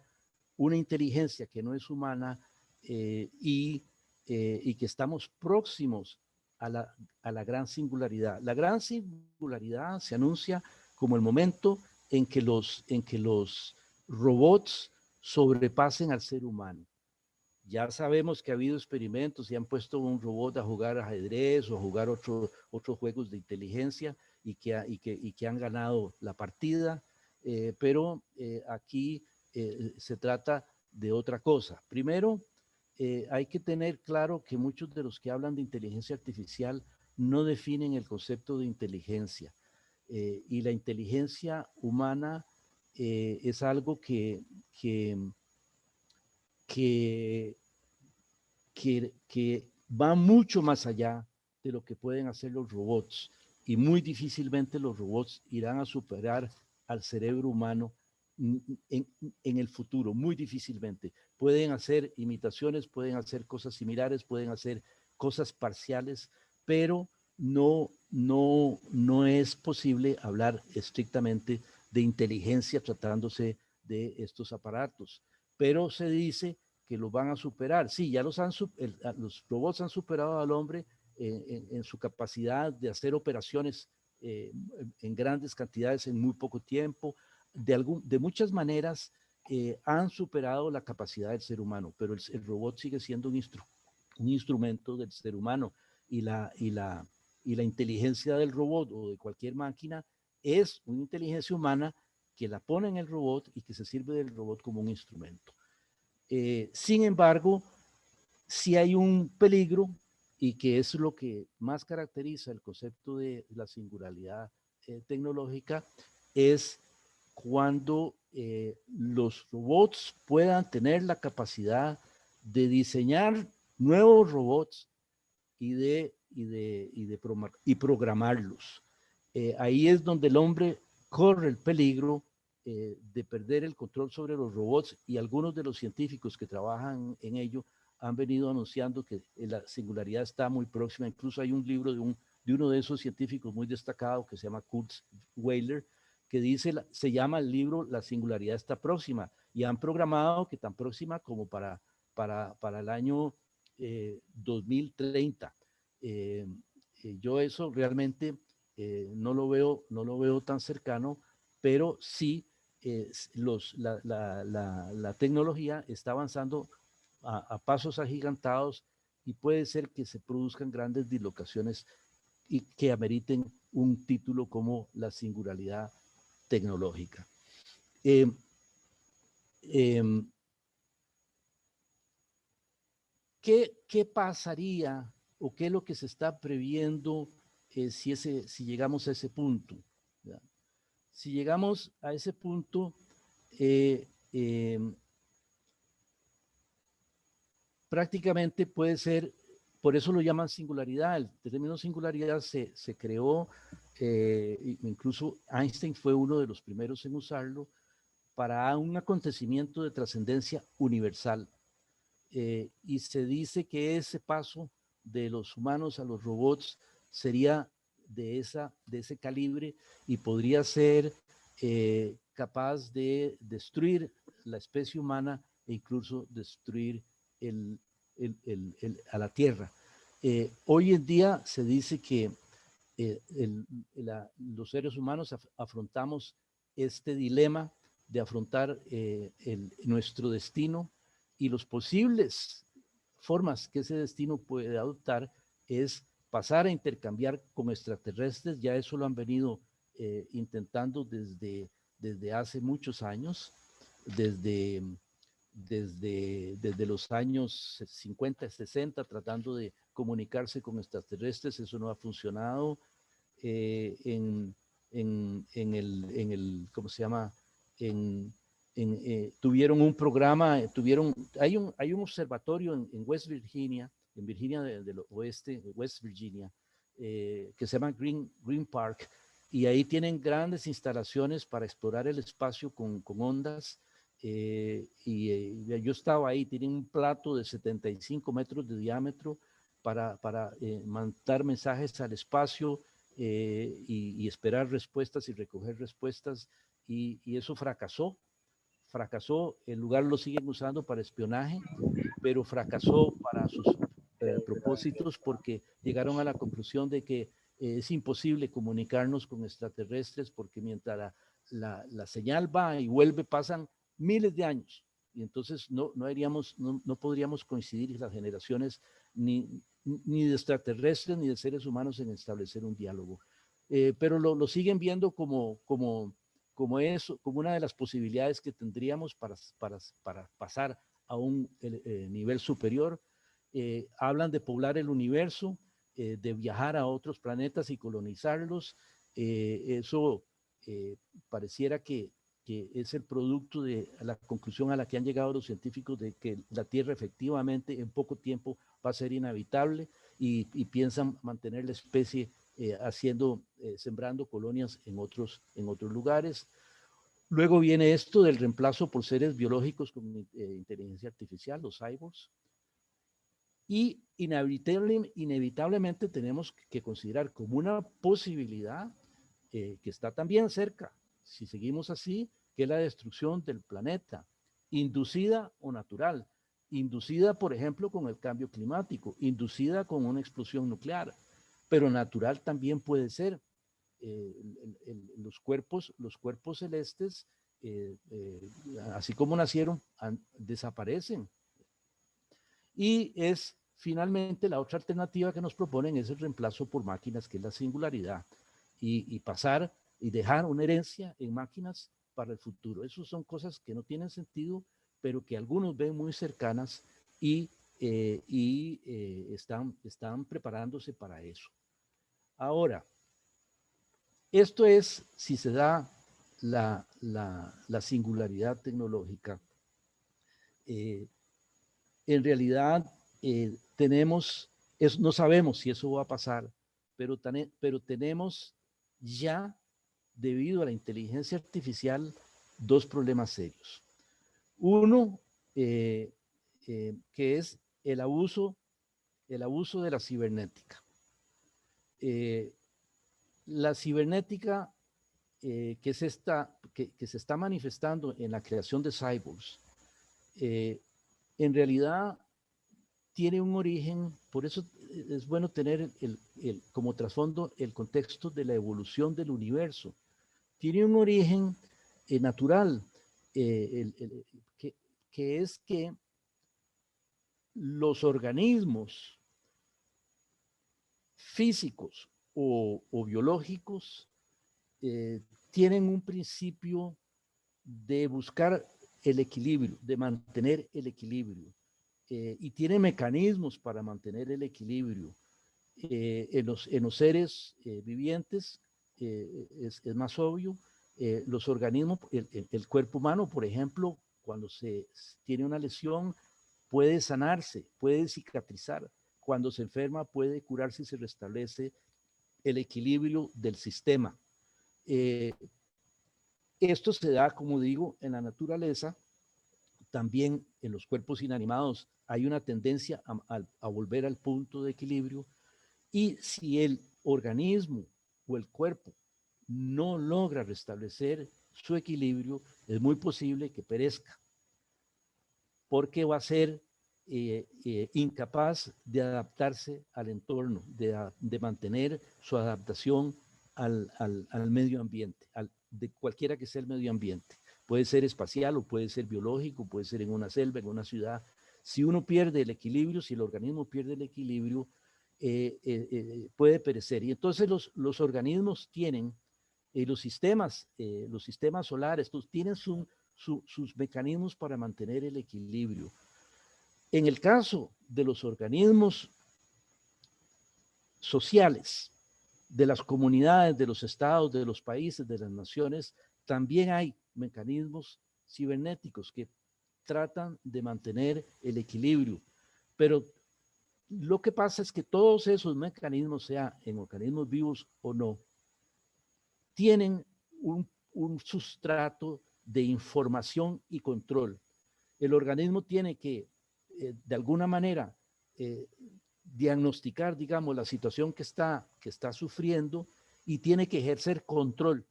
una inteligencia que no es humana y que estamos próximos a la gran singularidad. La gran singularidad se anuncia como el momento en que los robots sobrepasen al ser humano. Ya sabemos que ha habido experimentos y han puesto un robot a jugar ajedrez o a jugar otros juegos de inteligencia y que han ganado la partida, pero aquí se trata de otra cosa. Primero, hay que tener claro que muchos de los que hablan de inteligencia artificial no definen el concepto de inteligencia. Y la inteligencia humana es algo que va mucho más allá de lo que pueden hacer los robots y muy difícilmente los robots irán a superar al cerebro humano en el futuro, muy difícilmente. Pueden hacer imitaciones, pueden hacer cosas similares, pueden hacer cosas parciales, pero no es posible hablar estrictamente de inteligencia tratándose de estos aparatos. Pero se dice que los van a superar. Sí, ya los robots han superado al hombre en su capacidad de hacer operaciones en grandes cantidades en muy poco tiempo. De muchas maneras han superado la capacidad del ser humano, pero el robot sigue siendo un instrumento del ser humano y la inteligencia del robot o de cualquier máquina es una inteligencia humana que la pone en el robot y que se sirve del robot como un instrumento. Sin embargo, si hay un peligro y que es lo que más caracteriza el concepto de la singularidad tecnológica, es cuando los robots puedan tener la capacidad de diseñar nuevos robots y programarlos. Ahí es donde el hombre corre el peligro de perder el control sobre los robots y algunos de los científicos que trabajan en ello han venido anunciando que la singularidad está muy próxima. Incluso hay un libro de uno de esos científicos muy destacado que se llama Kurt Weiler, que se llama el libro La singularidad está próxima, y han programado que tan próxima como para el año 2030. Yo eso realmente no lo veo tan cercano, pero sí la tecnología está avanzando a pasos agigantados y puede ser que se produzcan grandes dislocaciones y que ameriten un título como la singularidad tecnológica. ¿Qué pasaría o qué es lo que se está previendo si llegamos a ese punto? ¿Ya? Si llegamos a ese punto, prácticamente puede ser, por eso lo llaman singularidad. El término singularidad se creó, incluso Einstein fue uno de los primeros en usarlo, para un acontecimiento de trascendencia universal. Y se dice que ese paso de los humanos a los robots sería de ese calibre y podría ser capaz de destruir la especie humana e incluso destruir a la Tierra. Hoy en día se dice que los seres humanos afrontamos este dilema de afrontar nuestro destino, y los posibles formas que ese destino puede adoptar es pasar a intercambiar con extraterrestres. Ya eso lo han venido intentando desde desde hace muchos años, desde los años 50, 60, tratando de comunicarse con extraterrestres. Eso no ha funcionado. ¿Cómo se llama? Tuvieron un programa, hay un observatorio en West Virginia, en Virginia del Oeste, West Virginia, que se llama Green Park, y ahí tienen grandes instalaciones para explorar el espacio con ondas. Yo estaba ahí, tienen un plato de 75 metros de diámetro para mandar mensajes al espacio y esperar respuestas y recoger respuestas, y eso fracasó. El lugar lo siguen usando para espionaje, pero fracasó para sus propósitos, porque llegaron a la conclusión de que es imposible comunicarnos con extraterrestres, porque mientras la señal va y vuelve pasan miles de años, y entonces no podríamos coincidir las generaciones ni de extraterrestres ni de seres humanos en establecer un diálogo. Pero lo siguen viendo como una de las posibilidades que tendríamos para pasar a un nivel superior. Hablan de poblar el universo, de viajar a otros planetas y colonizarlos. Eso pareciera que es el producto de la conclusión a la que han llegado los científicos, de que la Tierra efectivamente en poco tiempo va a ser inhabitable, y piensan mantener la especie sembrando colonias en otros lugares. Luego viene esto del reemplazo por seres biológicos con inteligencia artificial, los cyborgs. Y inevitablemente tenemos que considerar como una posibilidad que está también cerca, si seguimos así, que es la destrucción del planeta, inducida o natural. Inducida, por ejemplo, con el cambio climático, inducida con una explosión nuclear, pero natural también puede ser. Los cuerpos celestes, así como nacieron, desaparecen. Y es finalmente la otra alternativa que nos proponen, es el reemplazo por máquinas, que es la singularidad, y pasar y dejar una herencia en máquinas para el futuro. Esas son cosas que no tienen sentido, pero que algunos ven muy cercanas, y están preparándose para eso. Ahora, esto es si se da la singularidad tecnológica. En realidad no sabemos si eso va a pasar, pero tenemos ya, debido a la inteligencia artificial, dos problemas serios. Uno, que es el abuso de la cibernética. La cibernética que se está manifestando en la creación de cyborgs, en realidad tiene un origen. Por eso es bueno tener como trasfondo el contexto de la evolución del universo. Tiene un origen natural, que es que los organismos físicos o biológicos tienen un principio de buscar el equilibrio, de mantener el equilibrio, y tienen mecanismos para mantener el equilibrio. En los seres vivientes es más obvio. Los organismos, el cuerpo humano, por ejemplo, cuando se tiene una lesión, puede sanarse, puede cicatrizar. Cuando se enferma, puede curarse y se restablece el equilibrio del sistema. Esto se da, como digo, en la naturaleza. También en los cuerpos inanimados hay una tendencia a volver al punto de equilibrio, y si el organismo o el cuerpo no logra restablecer su equilibrio, es muy posible que perezca, porque va a ser incapaz de adaptarse al entorno, de mantener su adaptación al medio ambiente, de cualquiera que sea el medio ambiente. Puede ser espacial o puede ser biológico, puede ser en una selva, en una ciudad. Si uno pierde el equilibrio, si el organismo pierde el equilibrio, puede perecer. Y entonces los organismos tienen Los sistemas solares, tienen sus mecanismos para mantener el equilibrio. En el caso de los organismos sociales, de las comunidades, de los estados, de los países, de las naciones, también hay mecanismos cibernéticos que tratan de mantener el equilibrio. Pero lo que pasa es que todos esos mecanismos, sea en organismos vivos o no, tienen un sustrato de información y control. El organismo tiene que, de alguna manera, diagnosticar, digamos, la situación que está sufriendo y tiene que ejercer control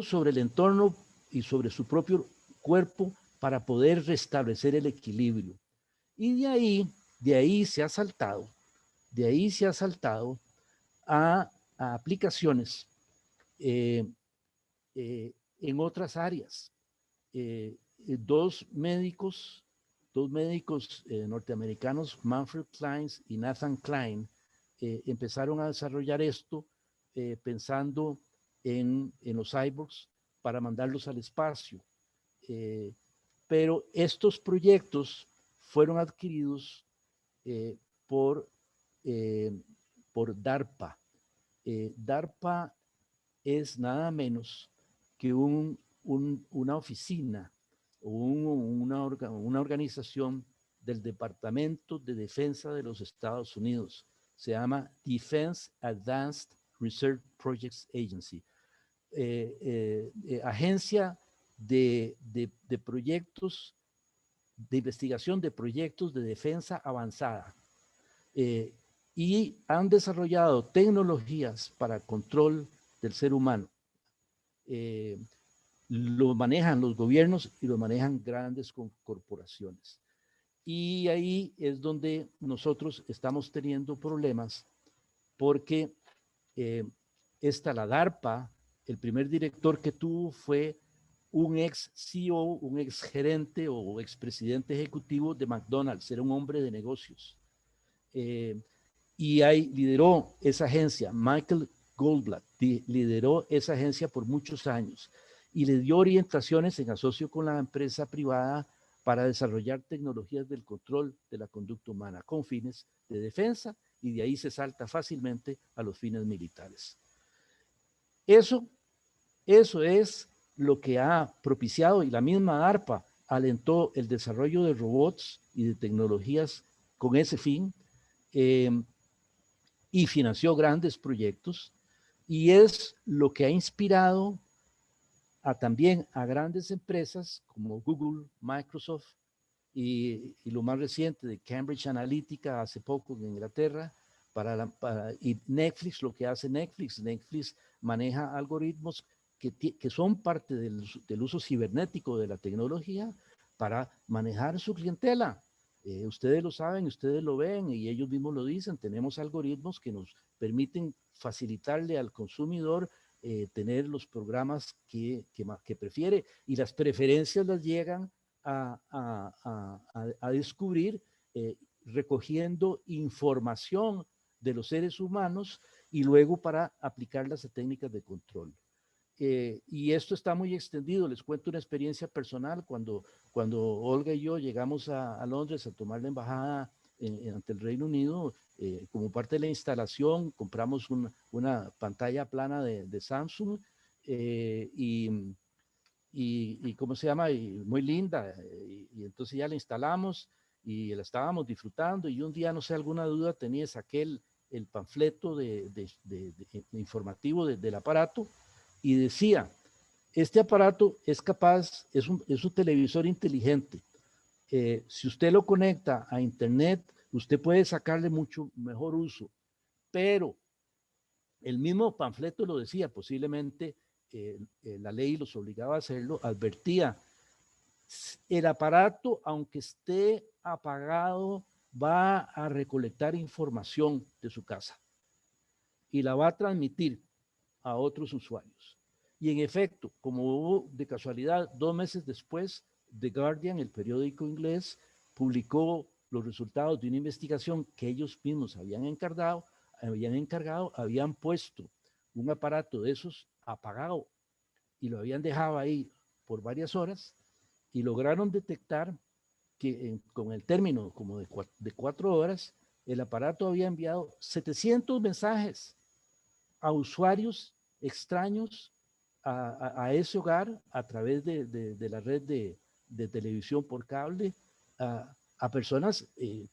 sobre el entorno y sobre su propio cuerpo para poder restablecer el equilibrio. Y de ahí se ha saltado a aplicaciones en otras áreas. Dos médicos norteamericanos, Manfred Clynes y Nathan Kline, empezaron a desarrollar esto pensando en los cyborgs para mandarlos al espacio. Pero estos proyectos fueron adquiridos por DARPA. DARPA es nada menos que una oficina o una organización del Departamento de Defensa de los Estados Unidos. Se llama Defense Advanced Research Projects Agency. Agencia de proyectos, de investigación de proyectos de defensa avanzada. Y han desarrollado tecnologías para control del ser humano. Lo manejan los gobiernos y lo manejan grandes corporaciones. Y ahí es donde nosotros estamos teniendo problemas porque la DARPA, el primer director que tuvo fue un ex CEO, un ex gerente o ex presidente ejecutivo de McDonald's, era un hombre de negocios. Y ahí lideró esa agencia, Michael Goldblatt, lideró esa agencia por muchos años y le dio orientaciones en asocio con la empresa privada para desarrollar tecnologías del control de la conducta humana con fines de defensa, y de ahí se salta fácilmente a los fines militares. Eso es lo que ha propiciado, y la misma DARPA alentó el desarrollo de robots y de tecnologías con ese fin, y financió grandes proyectos, y es lo que ha inspirado también a grandes empresas como Google, Microsoft y lo más reciente de Cambridge Analytica hace poco en Inglaterra, y Netflix. Lo que hace Netflix maneja algoritmos que son parte del uso cibernético de la tecnología para manejar su clientela. Ustedes lo saben, ustedes lo ven y ellos mismos lo dicen. Tenemos algoritmos que nos permiten facilitarle al consumidor tener los programas que prefiere, y las preferencias las llegan a descubrir recogiendo información de los seres humanos y luego para aplicarlas a técnicas de control. Y esto está muy extendido. Les cuento una experiencia personal. Cuando Olga y yo llegamos a Londres a tomar la embajada ante el Reino Unido, como parte de la instalación, compramos una pantalla plana de Samsung y ¿cómo se llama? Y muy linda. Y entonces ya la instalamos y la estábamos disfrutando, y un día, no sé, alguna duda tenía, saqué el panfleto informativo del aparato y decía: este aparato es capaz, es un televisor inteligente. Si usted lo conecta a internet, usted puede sacarle mucho mejor uso. Pero el mismo panfleto lo decía, posiblemente la ley los obligaba a hacerlo, advertía: el aparato, aunque esté apagado, va a recolectar información de su casa y la va a transmitir a otros usuarios. Y en efecto, como hubo de casualidad, 2 meses después, The Guardian, el periódico inglés, publicó los resultados de una investigación que ellos mismos habían encargado, habían puesto un aparato de esos apagado y lo habían dejado ahí por varias horas y lograron detectar que con el término como de 4 horas, el aparato había enviado 700 mensajes a usuarios extraños a ese hogar a través de la red de televisión por cable, a personas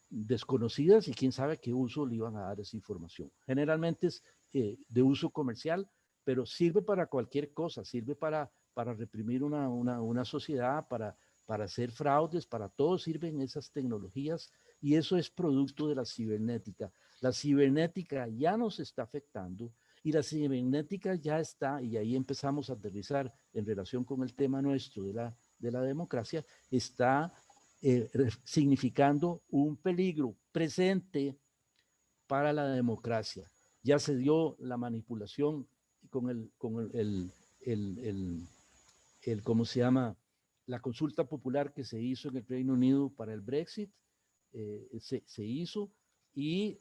desconocidas y quién sabe qué uso le iban a dar esa información. Generalmente es de uso comercial, pero sirve para cualquier cosa, sirve para reprimir una sociedad, para hacer fraudes, para todo sirven esas tecnologías y eso es producto de la cibernética. La cibernética ya nos está afectando y la cibernética ya está, y ahí empezamos a aterrizar en relación con el tema nuestro de la democracia, está significando un peligro presente para la democracia. Ya se dio la manipulación con ¿cómo se llama? La consulta popular que se hizo en el Reino Unido para el Brexit, se hizo y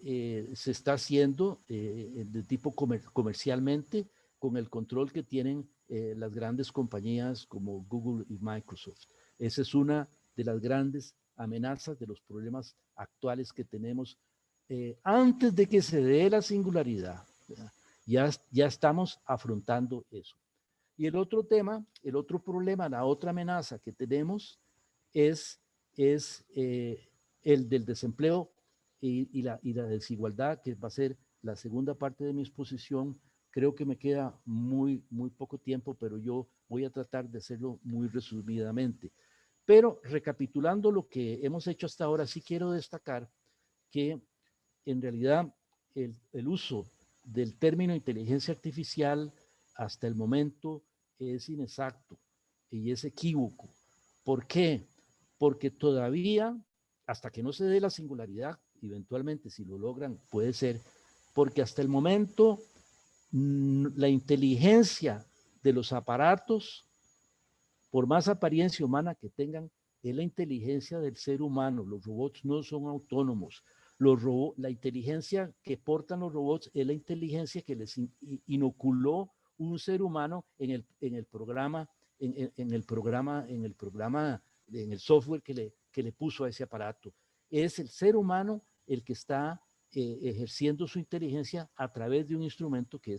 se está haciendo de tipo comercialmente con el control que tienen las grandes compañías como Google y Microsoft. Esa es una de las grandes amenazas, de los problemas actuales que tenemos antes de que se dé la singularidad. Ya estamos afrontando eso. Y el otro tema, el otro problema, la otra amenaza que tenemos es el del desempleo y la desigualdad, que va a ser la segunda parte de mi exposición. Creo que me queda muy poco tiempo, pero yo voy a tratar de hacerlo muy resumidamente. Pero recapitulando lo que hemos hecho hasta ahora, sí quiero destacar que en realidad el uso del término inteligencia artificial hasta el momento es inexacto y es equívoco. ¿Por qué? Porque todavía, hasta que no se dé la singularidad, eventualmente si lo logran puede ser, porque hasta el momento la inteligencia de los aparatos, por más apariencia humana que tengan, es la inteligencia del ser humano. Los robots no son autónomos. La inteligencia que portan los robots es la inteligencia que les inoculó un ser humano en el programa, en el software que le puso a ese aparato. Es el ser humano el que está ejerciendo su inteligencia a través de un instrumento que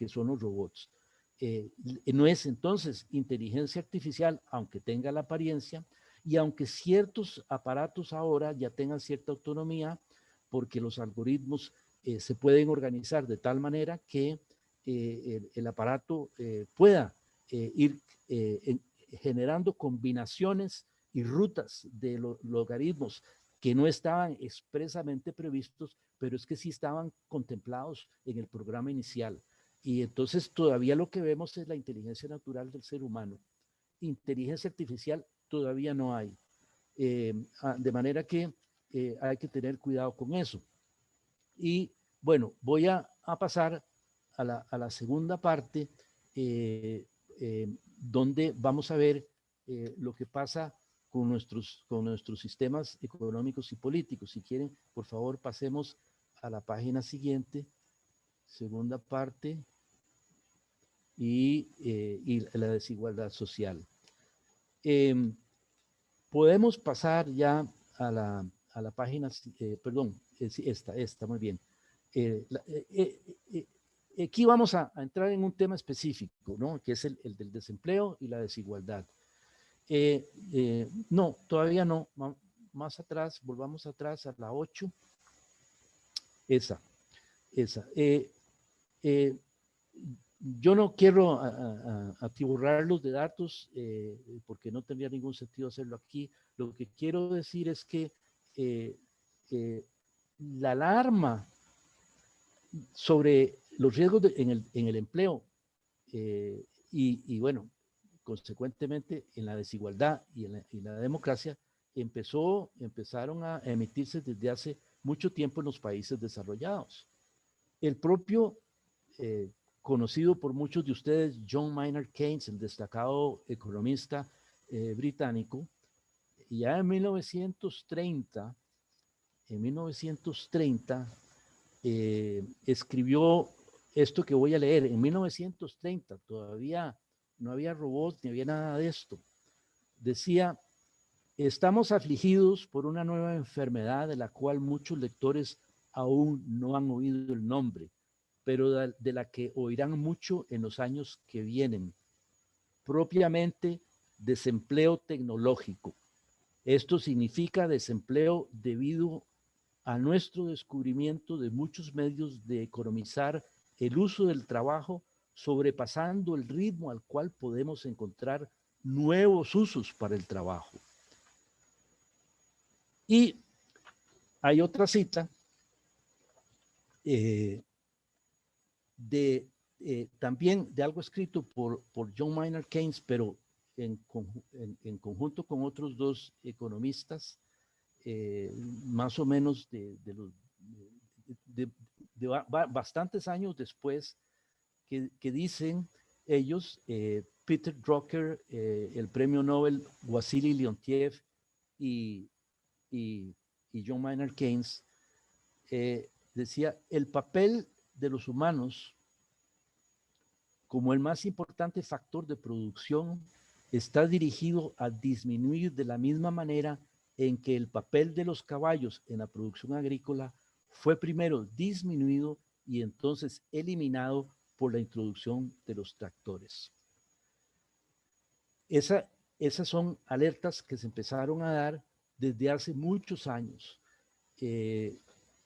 son los robots. No es entonces inteligencia artificial, aunque tenga la apariencia, y aunque ciertos aparatos ahora ya tengan cierta autonomía, porque los algoritmos se pueden organizar de tal manera que el aparato pueda ir generando combinaciones y rutas de logaritmos que no estaban expresamente previstos, pero es que sí estaban contemplados en el programa inicial. Y entonces todavía lo que vemos es la inteligencia natural del ser humano. Inteligencia artificial todavía no hay. De manera que hay que tener cuidado con eso. Y bueno, voy a pasar a la segunda parte, donde vamos a ver lo que pasa con nuestros sistemas económicos y políticos. Si quieren, por favor, pasemos a la página siguiente, segunda parte, y la desigualdad social. Podemos pasar ya a la página, perdón, esta, muy bien. Aquí vamos a entrar en un tema específico, ¿no? Que es el del desempleo y la desigualdad. No, todavía no. Más atrás, volvamos atrás a la 8. Esa. Yo no quiero atiborrarlos de datos porque no tendría ningún sentido hacerlo aquí. Lo que quiero decir es que la alarma sobre los riesgos en el empleo y bueno, consecuentemente en la desigualdad y en la democracia empezaron a emitirse desde hace mucho tiempo en los países desarrollados. El propio conocido por muchos de ustedes, John Maynard Keynes, el destacado economista británico, ya en 1930 escribió esto que voy a leer. En 1930 todavía no había robots ni había nada de esto. Decía: estamos afligidos por una nueva enfermedad de la cual muchos lectores aún no han oído el nombre, pero de la que oirán mucho en los años que vienen. Propiamente, desempleo tecnológico. Esto significa desempleo debido a nuestro descubrimiento de muchos medios de economizar el uso del trabajo, sobrepasando el ritmo al cual podemos encontrar nuevos usos para el trabajo. Y hay otra cita también de algo escrito por John Maynard Keynes, pero en conjunto con otros dos economistas, más o menos de bastantes años después, que dicen ellos, Peter Drucker, el premio Nobel Wassily Leontief y John Maynard Keynes, decía: el papel de los humanos como el más importante factor de producción está dirigido a disminuir de la misma manera en que el papel de los caballos en la producción agrícola fue primero disminuido y entonces eliminado por la introducción de los tractores. Esas son alertas que se empezaron a dar desde hace muchos años, y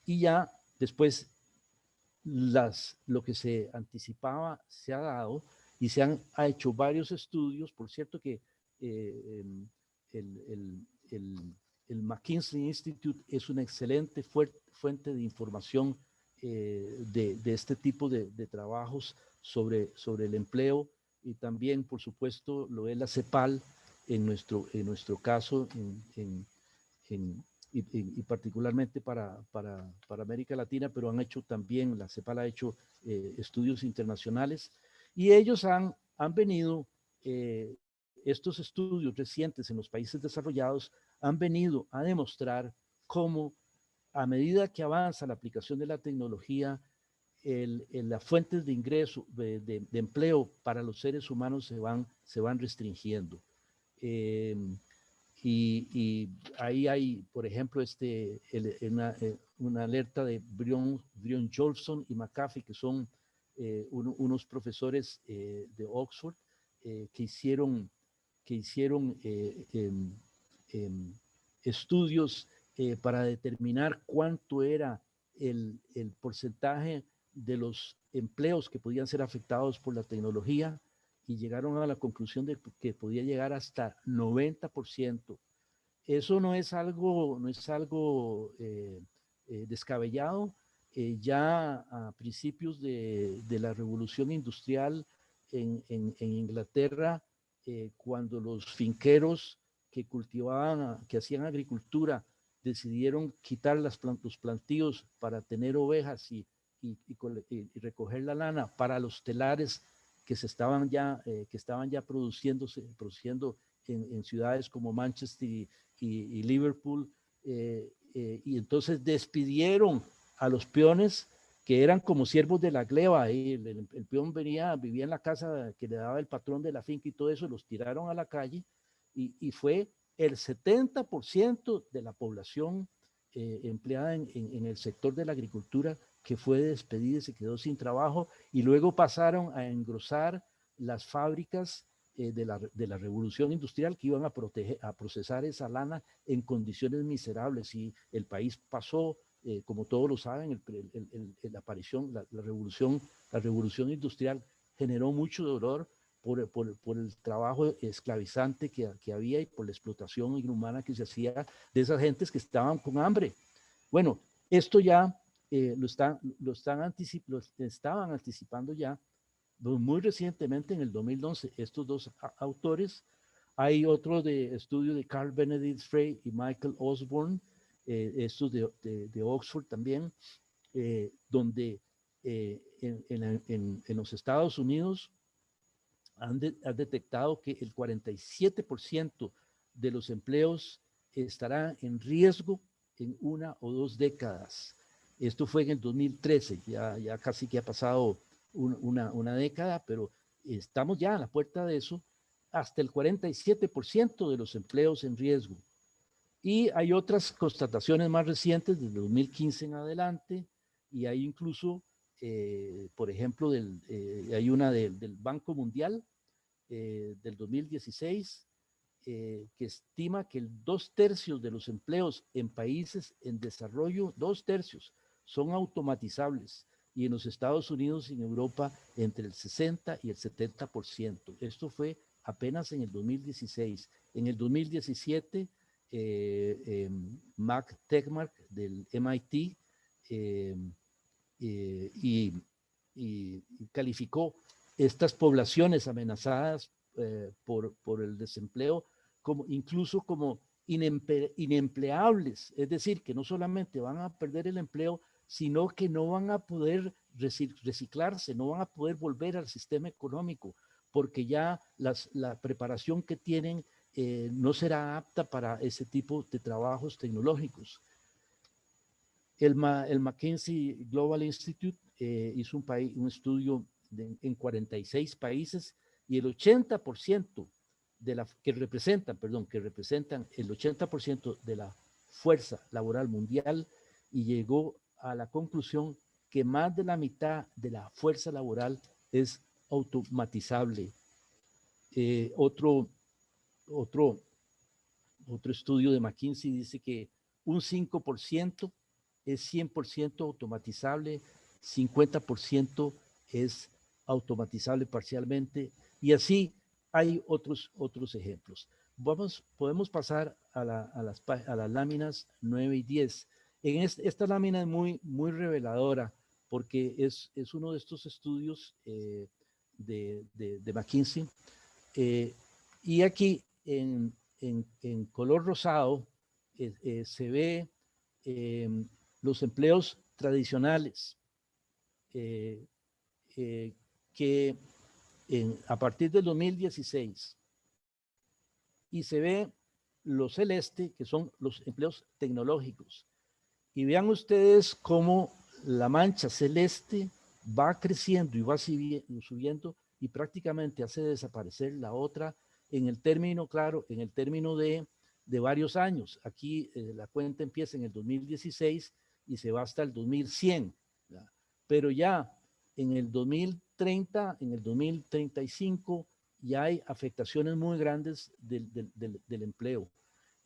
ya después lo que se anticipaba se ha dado y se han hecho varios estudios. Por cierto que el McKinsey Institute es una excelente fuente de información de este tipo de trabajos sobre el empleo, y también, por supuesto, lo es la CEPAL en nuestro caso, y particularmente para América Latina, pero han hecho también, la CEPAL ha hecho estudios internacionales, y ellos han venido, estos estudios recientes en los países desarrollados han venido a demostrar cómo, a medida que avanza la aplicación de la tecnología, las fuentes de ingreso, de empleo para los seres humanos se van restringiendo. Y ahí hay, por ejemplo, una alerta de Brion Jolson y McAfee, que son unos profesores de Oxford, que hicieron estudios para determinar cuánto era el porcentaje de los empleos que podían ser afectados por la tecnología, y llegaron a la conclusión de que podía llegar hasta 90%. Eso no es algo descabellado. Ya a principios de la revolución industrial en Inglaterra, cuando los finqueros que hacían agricultura, decidieron quitar los plantíos para tener ovejas y recoger la lana para los telares que estaban ya produciendo en ciudades como Manchester y Liverpool, y entonces despidieron a los peones, que eran como siervos de la gleba. El peón vivía en la casa que le daba el patrón de la finca y todo eso, los tiraron a la calle, y fue el 70% de la población empleada en el sector de la agricultura que fue despedida y se quedó sin trabajo, y luego pasaron a engrosar las fábricas de la revolución industrial, que iban a procesar esa lana en condiciones miserables, y el país pasó, como todos lo saben, la aparición, la revolución industrial generó mucho dolor por el trabajo esclavizante que había, y por la explotación inhumana que se hacía de esas gentes que estaban con hambre. Bueno, esto ya lo estaban anticipando ya muy recientemente, en el 2011, estos dos autores. Hay otro estudio de Carl Benedict Frey y Michael Osborne, estos de Oxford también, donde en los Estados Unidos han detectado que el 47% de los empleos estarán en riesgo en 1 o 2 décadas. Esto fue en el 2013, ya casi que ha pasado una década, pero estamos ya a la puerta de eso, hasta el 47% de los empleos en riesgo. Y hay otras constataciones más recientes, desde 2015 en adelante, y hay incluso, por ejemplo, hay una del Banco Mundial del 2016, que estima que 2/3 de los empleos en países en desarrollo, 2/3, son automatizables, y en los Estados Unidos y en Europa entre el 60 y el 70%. Esto fue apenas en el 2016. En el 2017, Mac Tegmark del MIT y calificó estas poblaciones amenazadas por el desempleo como incluso como inempleables, es decir, que no solamente van a perder el empleo, sino que no van a poder reciclarse, no van a poder volver al sistema económico, porque ya la preparación que tienen no será apta para ese tipo de trabajos tecnológicos. El McKinsey Global Institute hizo un estudio en 46 países, y el 80% que representan el 80% de la fuerza laboral mundial, y llegó a la conclusión que más de la mitad de la fuerza laboral es automatizable. Otro estudio de McKinsey dice que un 5% es 100% automatizable, 50% es automatizable parcialmente, y así hay otros ejemplos. Podemos pasar a las láminas 9 y 10. Esta lámina es muy reveladora, porque es uno de estos estudios de McKinsey, y aquí en color rosado se ve los empleos tradicionales que a partir del 2016, y se ve lo celeste, que son los empleos tecnológicos. Y vean ustedes cómo la mancha celeste va creciendo y va subiendo, y prácticamente hace desaparecer la otra en el término, claro, en el término de varios años. Aquí la cuenta empieza en el 2016 y se va hasta el 2100, ¿verdad? Pero ya en el 2030, en el 2035, ya hay afectaciones muy grandes del empleo.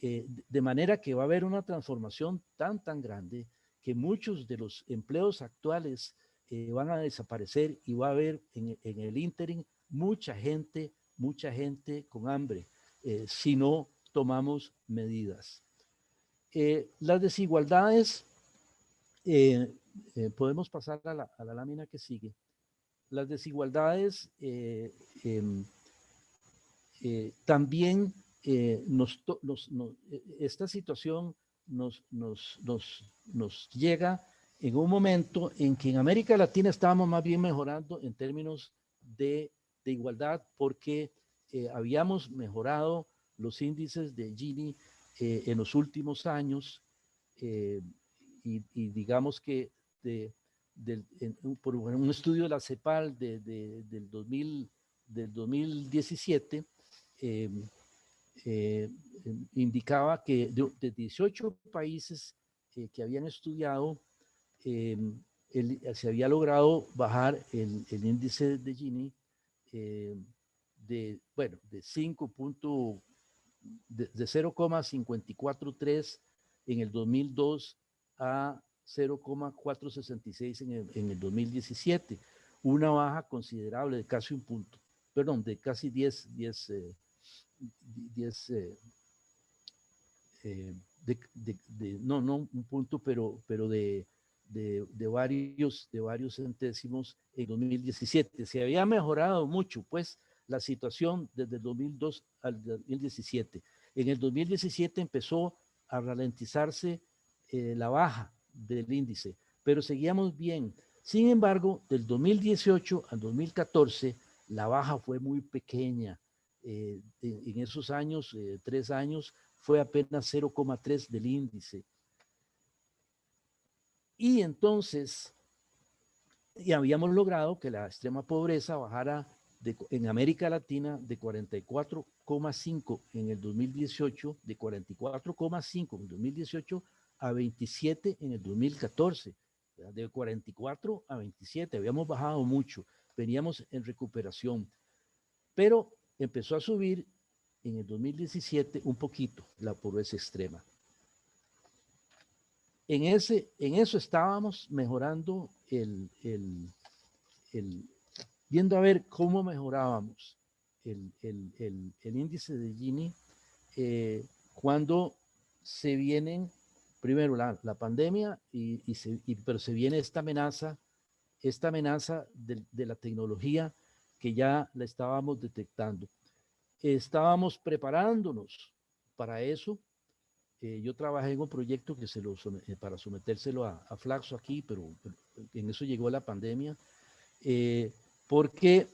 De manera que va a haber una transformación tan grande que muchos de los empleos actuales van a desaparecer, y va a haber en el ínterin mucha gente con hambre si no tomamos medidas. Las desigualdades, podemos pasar a la lámina que sigue. Las desigualdades también esta situación nos llega en un momento en que en América Latina estábamos más bien mejorando en términos de igualdad, porque habíamos mejorado los índices de Gini en los últimos años, y digamos que por un estudio de la CEPAL del 2017, indicaba que de 18 países que habían estudiado, se había logrado bajar el índice de Gini de 0,543 en el 2002 a 0,466 en el 2017, una baja considerable de casi un punto, perdón, de casi 10 no un punto, pero de varios centésimos en 2017. Se había mejorado mucho, pues, la situación desde el 2002 al 2017. En el 2017 empezó a ralentizarse la baja del índice, pero seguíamos bien. Sin embargo, del 2018 al 2014, la baja fue muy pequeña. En esos años, 3 años, fue apenas 0,3 del índice. Y entonces, y habíamos logrado que la extrema pobreza bajara en América Latina de 44,5 en el 2018, de 44,5 en el 2018 a 27 en el 2014, de 44 a 27, habíamos bajado mucho, veníamos en recuperación, pero empezó a subir en el 2017 un poquito la pobreza extrema. En eso estábamos mejorando viendo a ver cómo mejorábamos el índice de Gini cuando se vienen, primero la pandemia, pero se viene esta amenaza de la tecnología que ya la estábamos detectando. Estábamos preparándonos para eso. Yo trabajé en un proyecto que para sometérselo a Flaxo aquí, pero en eso llegó la pandemia, porque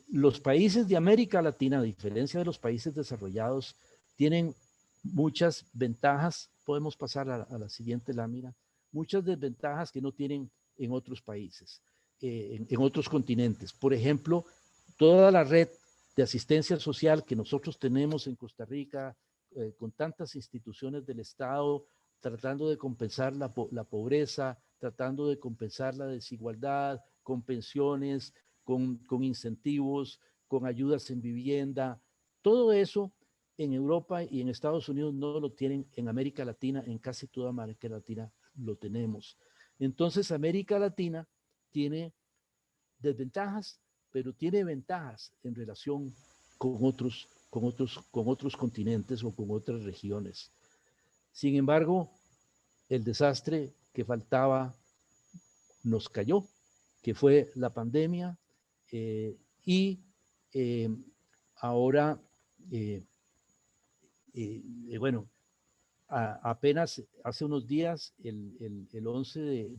los países de América Latina, a diferencia de los países desarrollados, tienen muchas ventajas. Podemos pasar a la siguiente lámina. Muchas desventajas que no tienen en otros países, en otros continentes. Por ejemplo, toda la red de asistencia social que nosotros tenemos en Costa Rica, con tantas instituciones del Estado, tratando de compensar la pobreza, tratando de compensar la desigualdad, con pensiones, con incentivos, con ayudas en vivienda. Todo eso en Europa y en Estados Unidos no lo tienen. En América Latina, en casi toda América Latina lo tenemos. Entonces, América Latina tiene desventajas, pero tiene ventajas en relación con otros continentes o con otras regiones. Sin embargo, el desastre que faltaba nos cayó, que fue la pandemia, y ahora, bueno, apenas hace unos días, el 11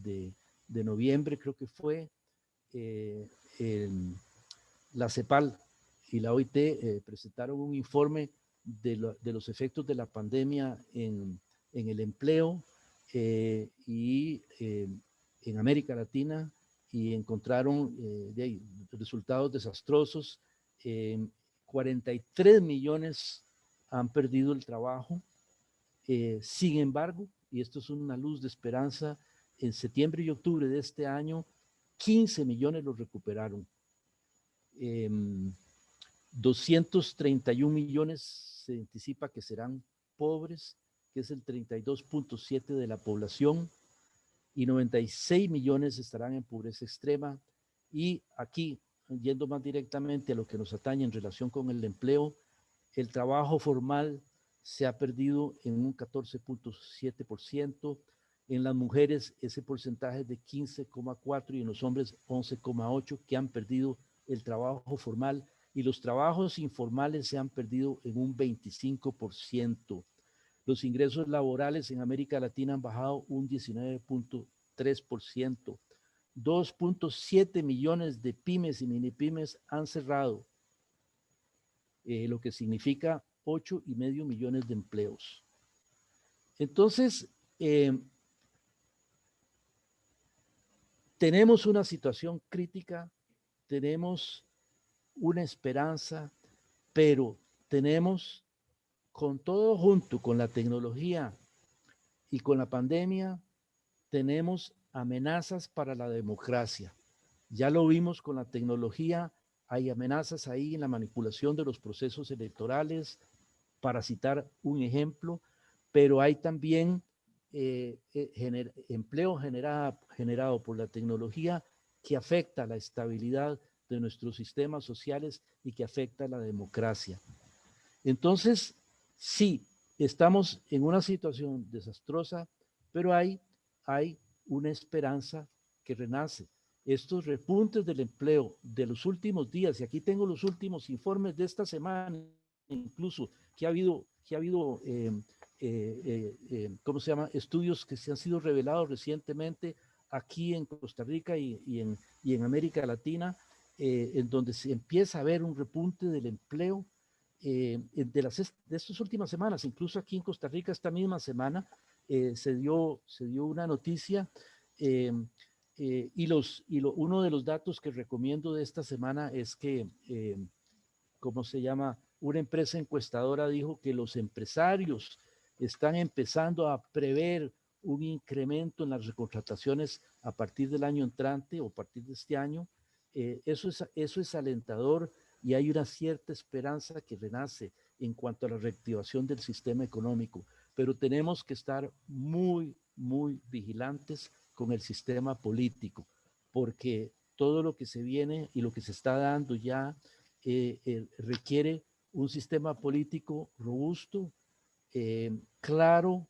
de noviembre creo que fue, la CEPAL y la OIT presentaron un informe de los efectos de la pandemia en el empleo y en América Latina, y encontraron resultados desastrosos. 43 millones han perdido el trabajo. Sin embargo, y esto es una luz de esperanza, en septiembre y octubre de este año, 15 millones los recuperaron. 231 millones se anticipa que serán pobres, que es el 32.7% de la población, y 96 millones estarán en pobreza extrema. Y aquí, yendo más directamente a lo que nos atañe en relación con el empleo, el trabajo formal se ha perdido en un 14.7%, en las mujeres ese porcentaje es de 15,4% y en los hombres 11,8%, que han perdido el trabajo formal, y los trabajos informales se han perdido en un 25%. Los ingresos laborales en América Latina han bajado un 19.3%. 2.7 millones de pymes y mini pymes han cerrado, lo que significa 8,5 millones de empleos. Entonces, tenemos una situación crítica, tenemos una esperanza, pero tenemos, con todo junto, con la tecnología y con la pandemia, tenemos amenazas para la democracia. Ya lo vimos con la tecnología, hay amenazas ahí en la manipulación de los procesos electorales, para citar un ejemplo, pero hay también empleo generado por la tecnología que afecta la estabilidad de nuestros sistemas sociales y que afecta la democracia. Entonces, sí, estamos en una situación desastrosa, pero hay una esperanza que renace. Estos repuntes del empleo de los últimos días, y aquí tengo los últimos informes de esta semana, incluso que ha habido ¿cómo se llama? Estudios que se han sido revelados recientemente aquí en Costa Rica y en América Latina, en donde se empieza a ver un repunte del empleo de estas últimas semanas. Incluso aquí en Costa Rica esta misma semana se dio una noticia Uno de los datos que recomiendo de esta semana es que, ¿cómo se llama? Una empresa encuestadora dijo que los empresarios están empezando a prever un incremento en las recontrataciones a partir del año entrante o a partir de este año. Eso es alentador y hay una cierta esperanza que renace en cuanto a la reactivación del sistema económico, pero tenemos que estar muy, muy vigilantes con el sistema político, porque todo lo que se viene y lo que se está dando ya requiere un sistema político robusto, claro,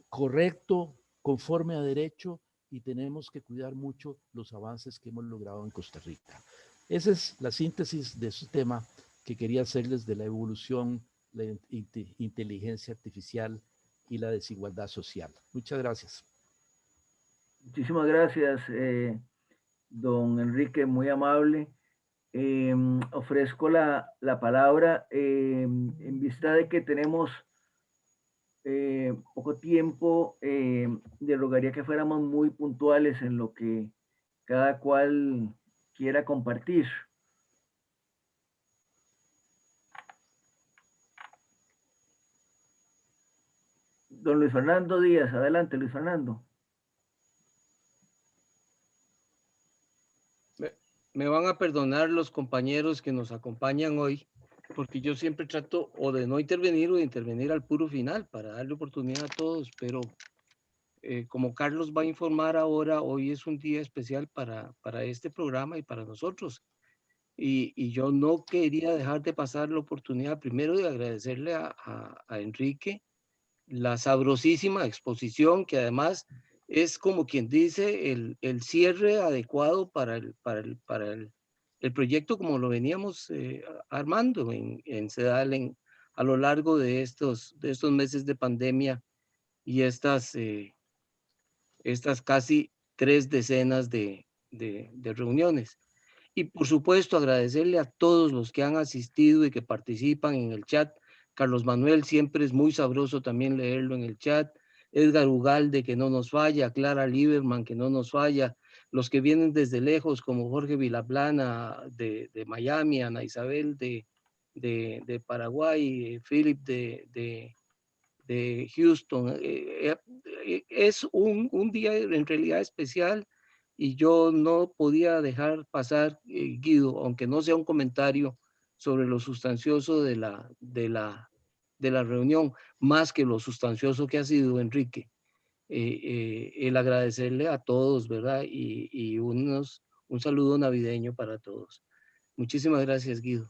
correcto, conforme a derecho, y tenemos que cuidar mucho los avances que hemos logrado en Costa Rica. Esa es la síntesis de este tema que quería hacerles de la evolución, la inteligencia artificial y la desigualdad social. Muchas gracias. Muchísimas gracias, don Enrique, muy amable. Ofrezco la palabra en vista de que tenemos poco tiempo. Le rogaría que fuéramos muy puntuales en lo que cada cual quiera compartir. Don Luis Fernando Díaz, adelante, Luis Fernando. Me van a perdonar los compañeros que nos acompañan hoy, porque yo siempre trato o de no intervenir o de intervenir al puro final para darle oportunidad a todos, pero como Carlos va a informar ahora, hoy es un día especial para este programa y para nosotros. Y yo no quería dejar de pasar la oportunidad primero de agradecerle a Enrique la sabrosísima exposición, que además es como quien dice el cierre adecuado para el proyecto como lo veníamos armando en CEDAL a lo largo de estos meses de pandemia y estas casi 3 decenas de reuniones. Y por supuesto agradecerle a todos los que han asistido y que participan en el chat. Carlos Manuel, siempre es muy sabroso también leerlo en el chat. Edgar Ugalde, que no nos falla. Clara Lieberman, que no nos falla. Los que vienen desde lejos, como Jorge Vilaplana de Miami, Ana Isabel de Paraguay, Philip de Houston. Es un día en realidad especial y yo no podía dejar pasar, Guido, aunque no sea un comentario sobre lo sustancioso de la reunión, más que lo sustancioso que ha sido, Enrique, el agradecerle a todos, ¿verdad? Y un saludo navideño para todos. Muchísimas gracias, Guido.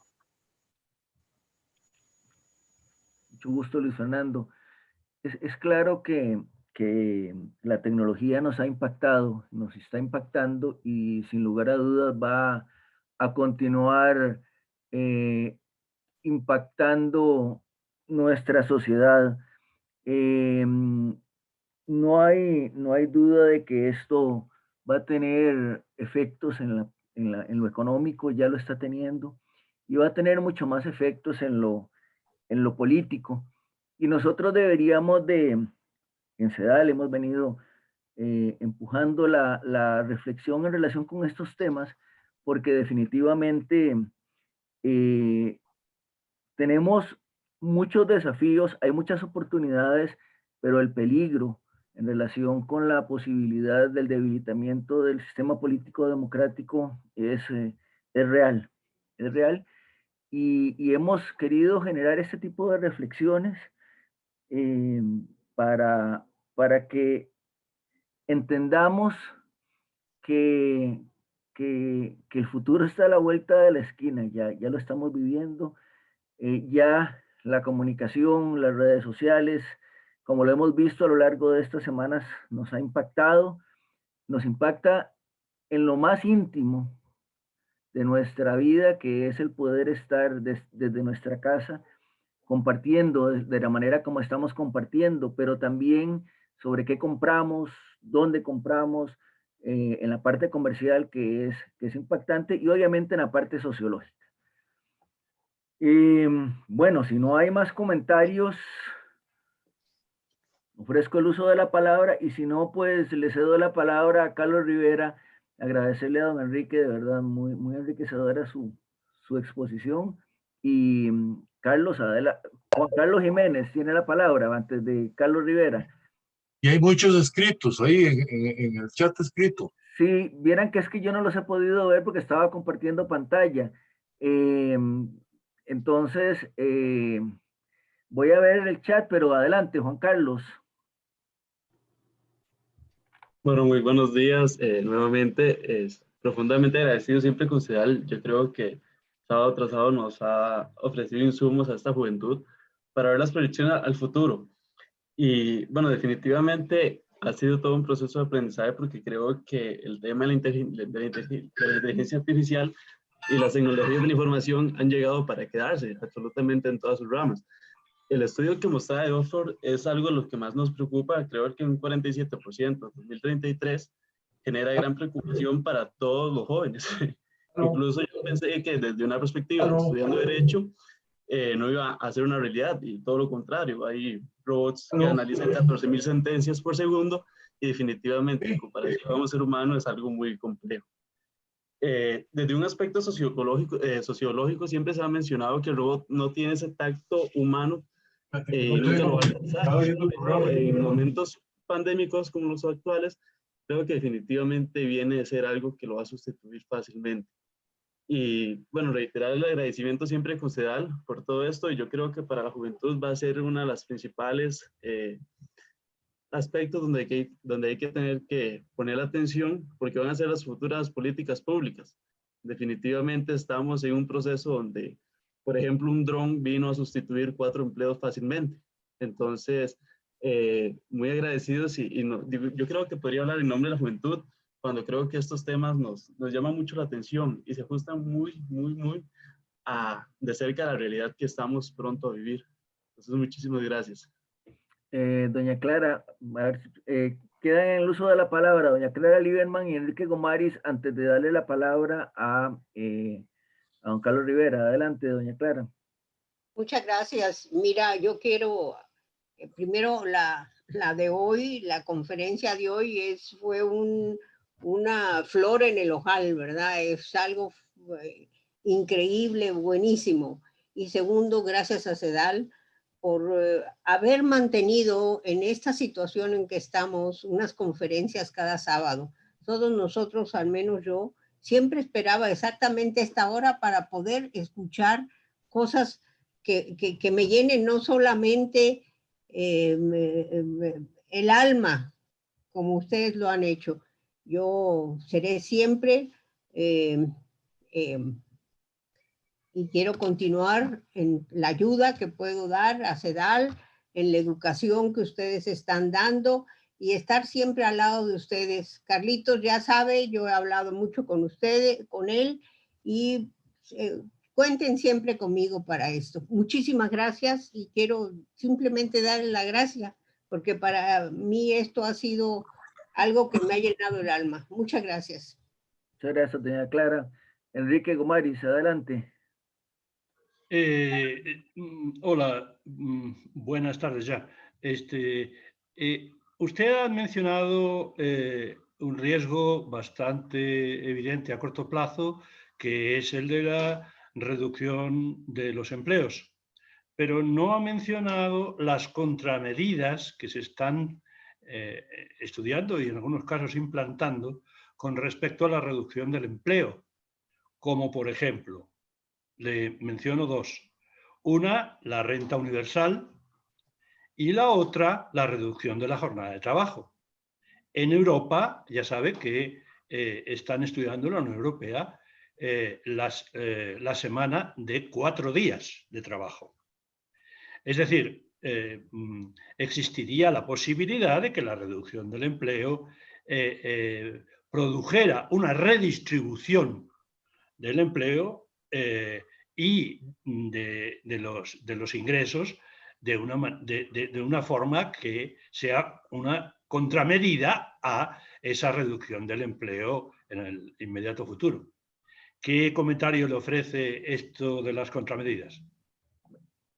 Mucho gusto, Luis Fernando. Es claro que la tecnología nos ha impactado, nos está impactando y sin lugar a dudas va a continuar impactando nuestra sociedad. No hay duda de que esto va a tener efectos en lo económico, ya lo está teniendo, y va a tener mucho más efectos en lo político. Y nosotros deberíamos en CEDAL hemos venido empujando la reflexión en relación con estos temas, porque definitivamente tenemos muchos desafíos, hay muchas oportunidades, pero el peligro en relación con la posibilidad del debilitamiento del sistema político democrático es real, es real. Y hemos querido generar este tipo de reflexiones eh, para, para que entendamos que, que el futuro está a la vuelta de la esquina, ya lo estamos viviendo, ya la comunicación, las redes sociales, como lo hemos visto a lo largo de estas semanas, nos ha impactado, nos impacta en lo más íntimo de nuestra vida, que es el poder estar desde nuestra casa compartiendo de la manera como estamos compartiendo, pero también sobre qué compramos, dónde compramos, en la parte comercial que es impactante y obviamente en la parte sociológica. Bueno, si no hay más comentarios, Ofrezco el uso de la palabra y si no, pues le cedo la palabra a Carlos Rivera. Agradecerle a don Enrique, de verdad, muy, muy enriquecedora su exposición. Y Carlos, Juan Carlos Jiménez tiene la palabra antes de Carlos Rivera. Y hay muchos escritos ahí en el chat escrito. Sí, vieran que es que yo no los he podido ver porque estaba compartiendo pantalla. Entonces, voy a ver el chat, pero adelante, Juan Carlos. Bueno, muy buenos días. Nuevamente, es profundamente agradecido siempre con CEDAL. Yo creo que sábado tras sábado nos ha ofrecido insumos a esta juventud para ver las proyecciones al futuro. Y bueno, definitivamente ha sido todo un proceso de aprendizaje porque creo que el tema de la inteligencia artificial y las tecnologías de la información han llegado para quedarse absolutamente en todas sus ramas. El estudio que mostraba de Oxford es algo de lo que más nos preocupa. Creo que un 47% en 2033 genera gran preocupación para todos los jóvenes. Incluso yo pensé que desde una perspectiva de estudiando Derecho no iba a ser una realidad y todo lo contrario. Hay robots que analizan 14.000 sentencias por segundo y definitivamente en comparación con un ser humano es algo muy complejo. Desde un aspecto sociológico siempre se ha mencionado que el robot no tiene ese tacto humano y nunca lo va a alcanzar. En momentos pandémicos como los actuales, creo que definitivamente viene a ser algo que lo va a sustituir fácilmente. Y bueno, reiterar el agradecimiento siempre con CEDAL por todo esto, y yo creo que para la juventud va a ser una de las principales aspectos donde hay que tener que poner la atención, porque van a ser las futuras políticas públicas. Definitivamente estamos en un proceso donde, por ejemplo, un dron vino a sustituir 4 empleos fácilmente. Entonces, muy agradecidos y yo creo que podría hablar en nombre de la juventud cuando creo que estos temas nos llaman mucho la atención y se ajustan muy de cerca a la realidad que estamos pronto a vivir. Entonces, muchísimas gracias. Doña Clara, a ver, queda en el uso de la palabra doña Clara Lieberman y Enrique Gomaris antes de darle la palabra a don Carlos Rivera. Adelante, doña Clara. Muchas gracias. Mira, yo quiero, primero la de hoy, la conferencia de hoy fue una flor en el ojal, ¿verdad? Es algo increíble, buenísimo. Y segundo, gracias a CEDAL por haber mantenido en esta situación en que estamos unas conferencias cada sábado. Todos nosotros, al menos yo, siempre esperaba exactamente esta hora para poder escuchar cosas que me llenen no solamente el alma, como ustedes lo han hecho. Yo seré siempre y quiero continuar en la ayuda que puedo dar a CEDAL, en la educación que ustedes están dando y estar siempre al lado de ustedes. Carlitos ya sabe, yo he hablado mucho con ustedes, con él, y cuenten siempre conmigo para esto. Muchísimas gracias y quiero simplemente darle la gracia porque para mí esto ha sido algo que me ha llenado el alma. Muchas gracias. Muchas gracias, doña Clara. Enrique Gomaris, adelante. Hola, buenas tardes ya. Usted ha mencionado un riesgo bastante evidente a corto plazo, que es el de la reducción de los empleos, pero no ha mencionado las contramedidas que se están estudiando y en algunos casos implantando con respecto a la reducción del empleo, como por ejemplo, le menciono dos. Una, la renta universal, y la otra, la reducción de la jornada de trabajo. En Europa, ya sabe que están estudiando en la Unión Europea la semana de 4 días de trabajo. Es decir, existiría la posibilidad de que la reducción del empleo produjera una redistribución del empleo y de los ingresos de una forma que sea una contramedida a esa reducción del empleo en el inmediato futuro. ¿Qué comentario le ofrece esto de las contramedidas?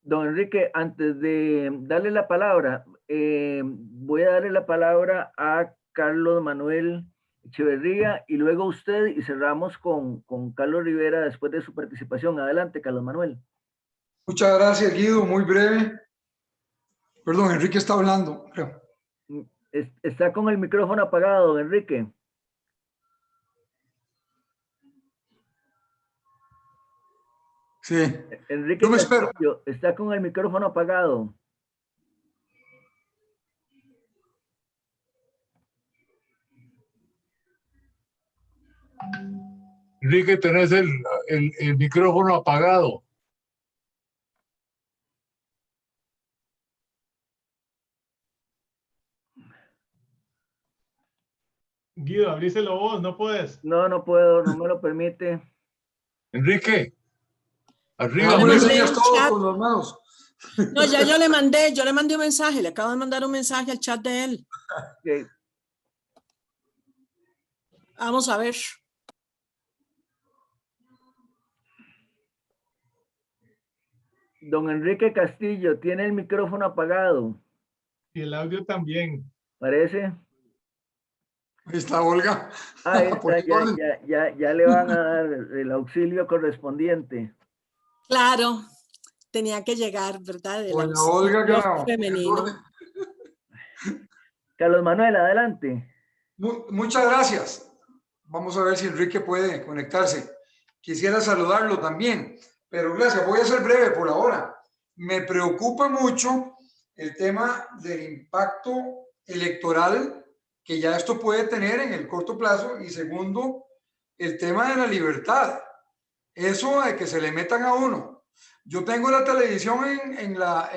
Don Enrique, antes de darle la palabra, voy a darle la palabra a Carlos Manuel Echeverría y luego usted y cerramos con Carlos Rivera después de su participación. Adelante, Carlos Manuel. Muchas gracias, Guido. Muy breve. Perdón, Enrique está hablando, creo. Está con el micrófono apagado, don Enrique. Sí. Enrique Yo me espero. Castillo, está con el micrófono apagado. Enrique, tenés el micrófono apagado. Guido, abríselo vos, no puedes. No, no puedo, no me lo permite. Enrique, arriba. Hagamos señas todos con las manos. No, ya yo le mandé un mensaje, le acabo de mandar un mensaje al chat de él. Okay. Vamos a ver. Don Enrique Castillo, tiene el micrófono apagado. Y el audio también. ¿Parece? Ahí está Olga. Ahí está, ya le van a dar el auxilio correspondiente. Claro, tenía que llegar, ¿verdad? Doña Olga, claro. Femenino. Carlos Manuel, adelante. Muchas gracias. Vamos a ver si Enrique puede conectarse. Quisiera saludarlo también, pero gracias. Voy a ser breve por ahora. Me preocupa mucho el tema del impacto electoral que ya esto puede tener en el corto plazo, y segundo, el tema de la libertad. Eso de que se le metan a uno. Yo tengo la televisión en la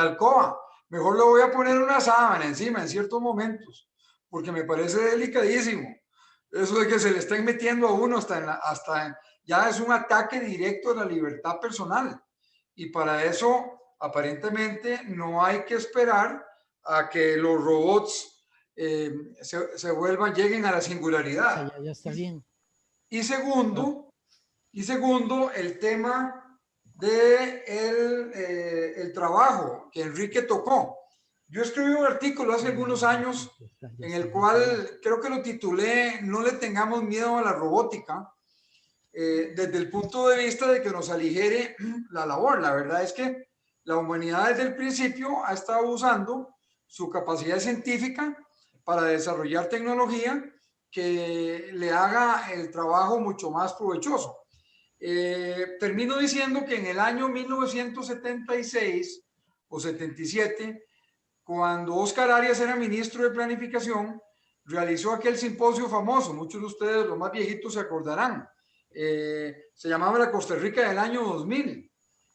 alcoba. Mejor le voy a poner una sábana encima en ciertos momentos, porque me parece delicadísimo. Eso de que se le estén metiendo a uno ya es un ataque directo a la libertad personal. Y para eso, aparentemente, no hay que esperar a que los robots lleguen a la singularidad. Ya está bien. Y segundo, el tema de el trabajo que Enrique tocó. Yo escribí un artículo hace algunos años en el cual creo que lo titulé "No le tengamos miedo a la robótica", desde el punto de vista de que nos aligere la labor. La verdad es que la humanidad desde el principio ha estado usando su capacidad científica para desarrollar tecnología que le haga el trabajo mucho más provechoso. Termino diciendo que en el año 1976 o 77, cuando Oscar Arias era ministro de Planificación, realizó aquel simposio famoso, muchos de ustedes, los más viejitos, se acordarán. Se llamaba la Costa Rica del año 2000.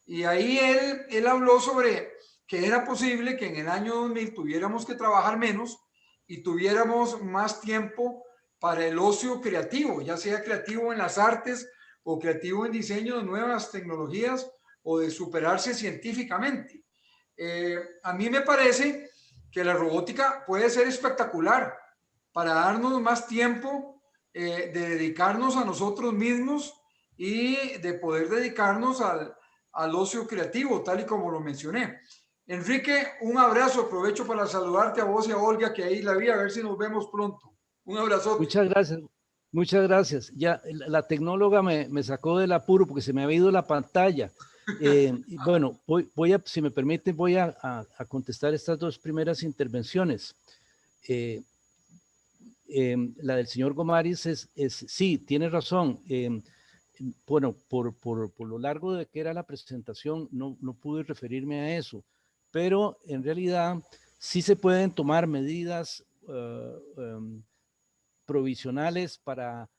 Y ahí él habló sobre que era posible que en el año 2000 tuviéramos que trabajar menos y tuviéramos más tiempo para el ocio creativo, ya sea creativo en las artes o creativo en diseño de nuevas tecnologías o de superarse científicamente. A mí me parece que la robótica puede ser espectacular para darnos más tiempo de dedicarnos a nosotros mismos y de poder dedicarnos al ocio creativo, tal y como lo mencioné. Enrique, un abrazo, aprovecho para saludarte a vos y a Olga, que ahí la vi, a ver si nos vemos pronto. Un abrazo. Muchas gracias. Muchas gracias. Ya la tecnóloga me sacó del apuro porque se me había ido la pantalla. Bueno, si me permiten, voy a contestar estas dos primeras intervenciones. La del señor Gomaris sí, tiene razón. Bueno, por lo largo de que era la presentación, no pude referirme a eso, pero en realidad sí se pueden tomar medidas provisionales para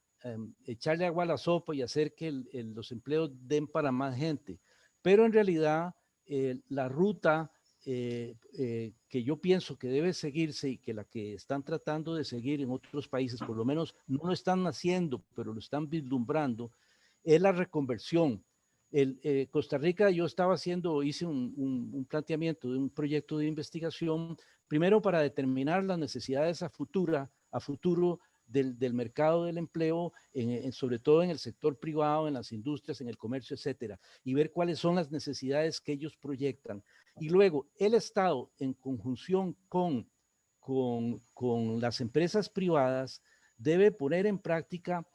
echarle agua a la sopa y hacer que los empleos den para más gente. Pero en realidad la ruta que yo pienso que debe seguirse y que la que están tratando de seguir en otros países, por lo menos no lo están haciendo, pero lo están vislumbrando, es la reconversión. Costa Rica, yo hice un planteamiento de un proyecto de investigación, primero para determinar las necesidades a futuro del mercado del empleo, sobre todo en el sector privado, en las industrias, en el comercio, etcétera, y ver cuáles son las necesidades que ellos proyectan. Y luego el Estado, en conjunción con las empresas privadas, debe poner en práctica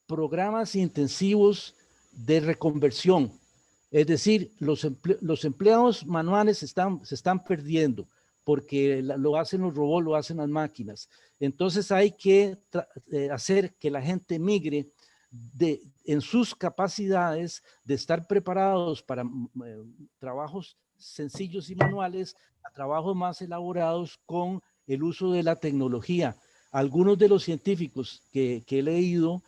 programas intensivos de reconversión. Es decir, los empleados manuales se están perdiendo porque lo hacen los robots, lo hacen las máquinas. Entonces hay que hacer que la gente migre en sus capacidades de estar preparados para trabajos sencillos y manuales a trabajos más elaborados con el uso de la tecnología. Algunos de los científicos que he leído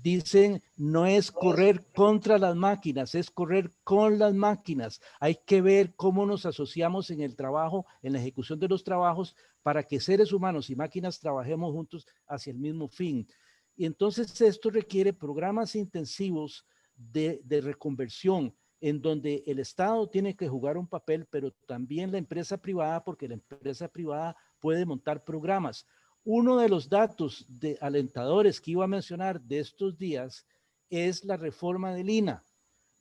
dicen no es correr contra las máquinas, es correr con las máquinas. Hay que ver cómo nos asociamos en el trabajo, en la ejecución de los trabajos, para que seres humanos y máquinas trabajemos juntos hacia el mismo fin. Y entonces esto requiere programas intensivos de reconversión, en donde el Estado tiene que jugar un papel, pero también la empresa privada, porque la empresa privada puede montar programas. Uno de los datos alentadores que iba a mencionar de estos días es la reforma del INA,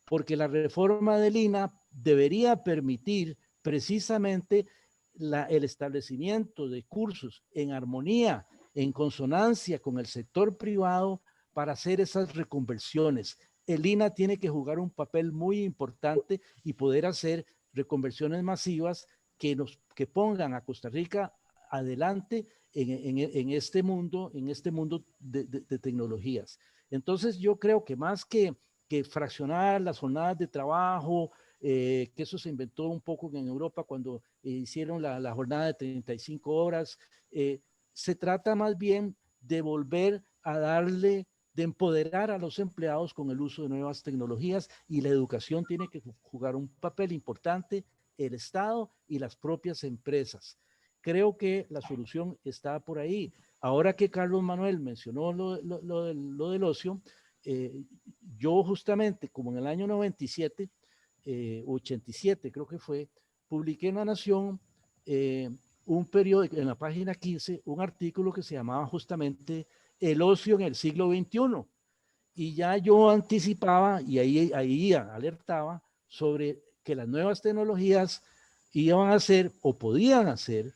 porque la reforma del INA debería permitir precisamente el establecimiento de cursos en armonía, en consonancia con el sector privado para hacer esas reconversiones. El INA tiene que jugar un papel muy importante y poder hacer reconversiones masivas que pongan a Costa Rica adelante en este mundo de tecnologías. Entonces yo creo que más que fraccionar las jornadas de trabajo, que eso se inventó un poco en Europa cuando hicieron la jornada de 35 horas, se trata más bien de volver a de empoderar a los empleados con el uso de nuevas tecnologías, y la educación tiene que jugar un papel importante, el Estado y las propias empresas. Creo que la solución está por ahí. Ahora que Carlos Manuel mencionó lo del ocio, yo justamente, como en el año 97, 87 creo que fue, publiqué en La Nación un periódico, en la página 15, un artículo que se llamaba justamente El ocio en el siglo XXI. Y ya yo anticipaba y ahí alertaba sobre que las nuevas tecnologías iban a hacer o podían hacer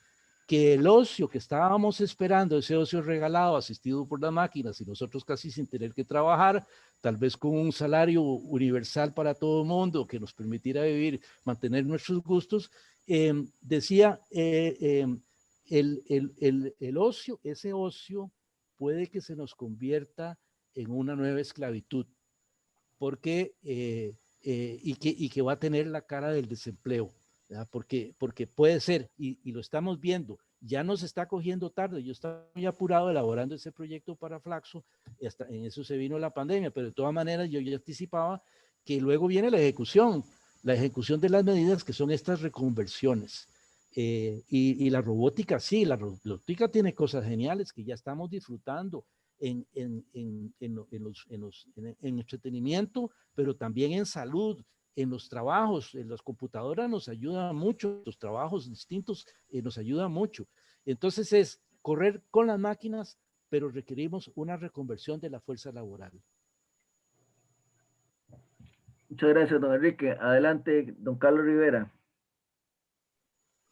que el ocio que estábamos esperando, ese ocio regalado, asistido por las máquinas y nosotros casi sin tener que trabajar, tal vez con un salario universal para todo el mundo que nos permitiera vivir, mantener nuestros gustos, decía, el ocio, ese ocio puede que se nos convierta en una nueva esclavitud, porque, y que va a tener la cara del desempleo. Porque puede ser, y lo estamos viendo, ya nos está cogiendo tarde. Yo estaba muy apurado elaborando ese proyecto para Flaxo, hasta en eso se vino la pandemia, pero de todas maneras yo ya anticipaba que luego viene la ejecución de las medidas que son estas reconversiones. Y la robótica, sí, la robótica tiene cosas geniales que ya estamos disfrutando en entretenimiento, pero también en salud, en los trabajos. En las computadoras nos ayuda mucho, los trabajos distintos nos ayuda mucho. Entonces es correr con las máquinas, pero requerimos una reconversión de la fuerza laboral. Muchas gracias, don Enrique. Adelante, don Carlos Rivera.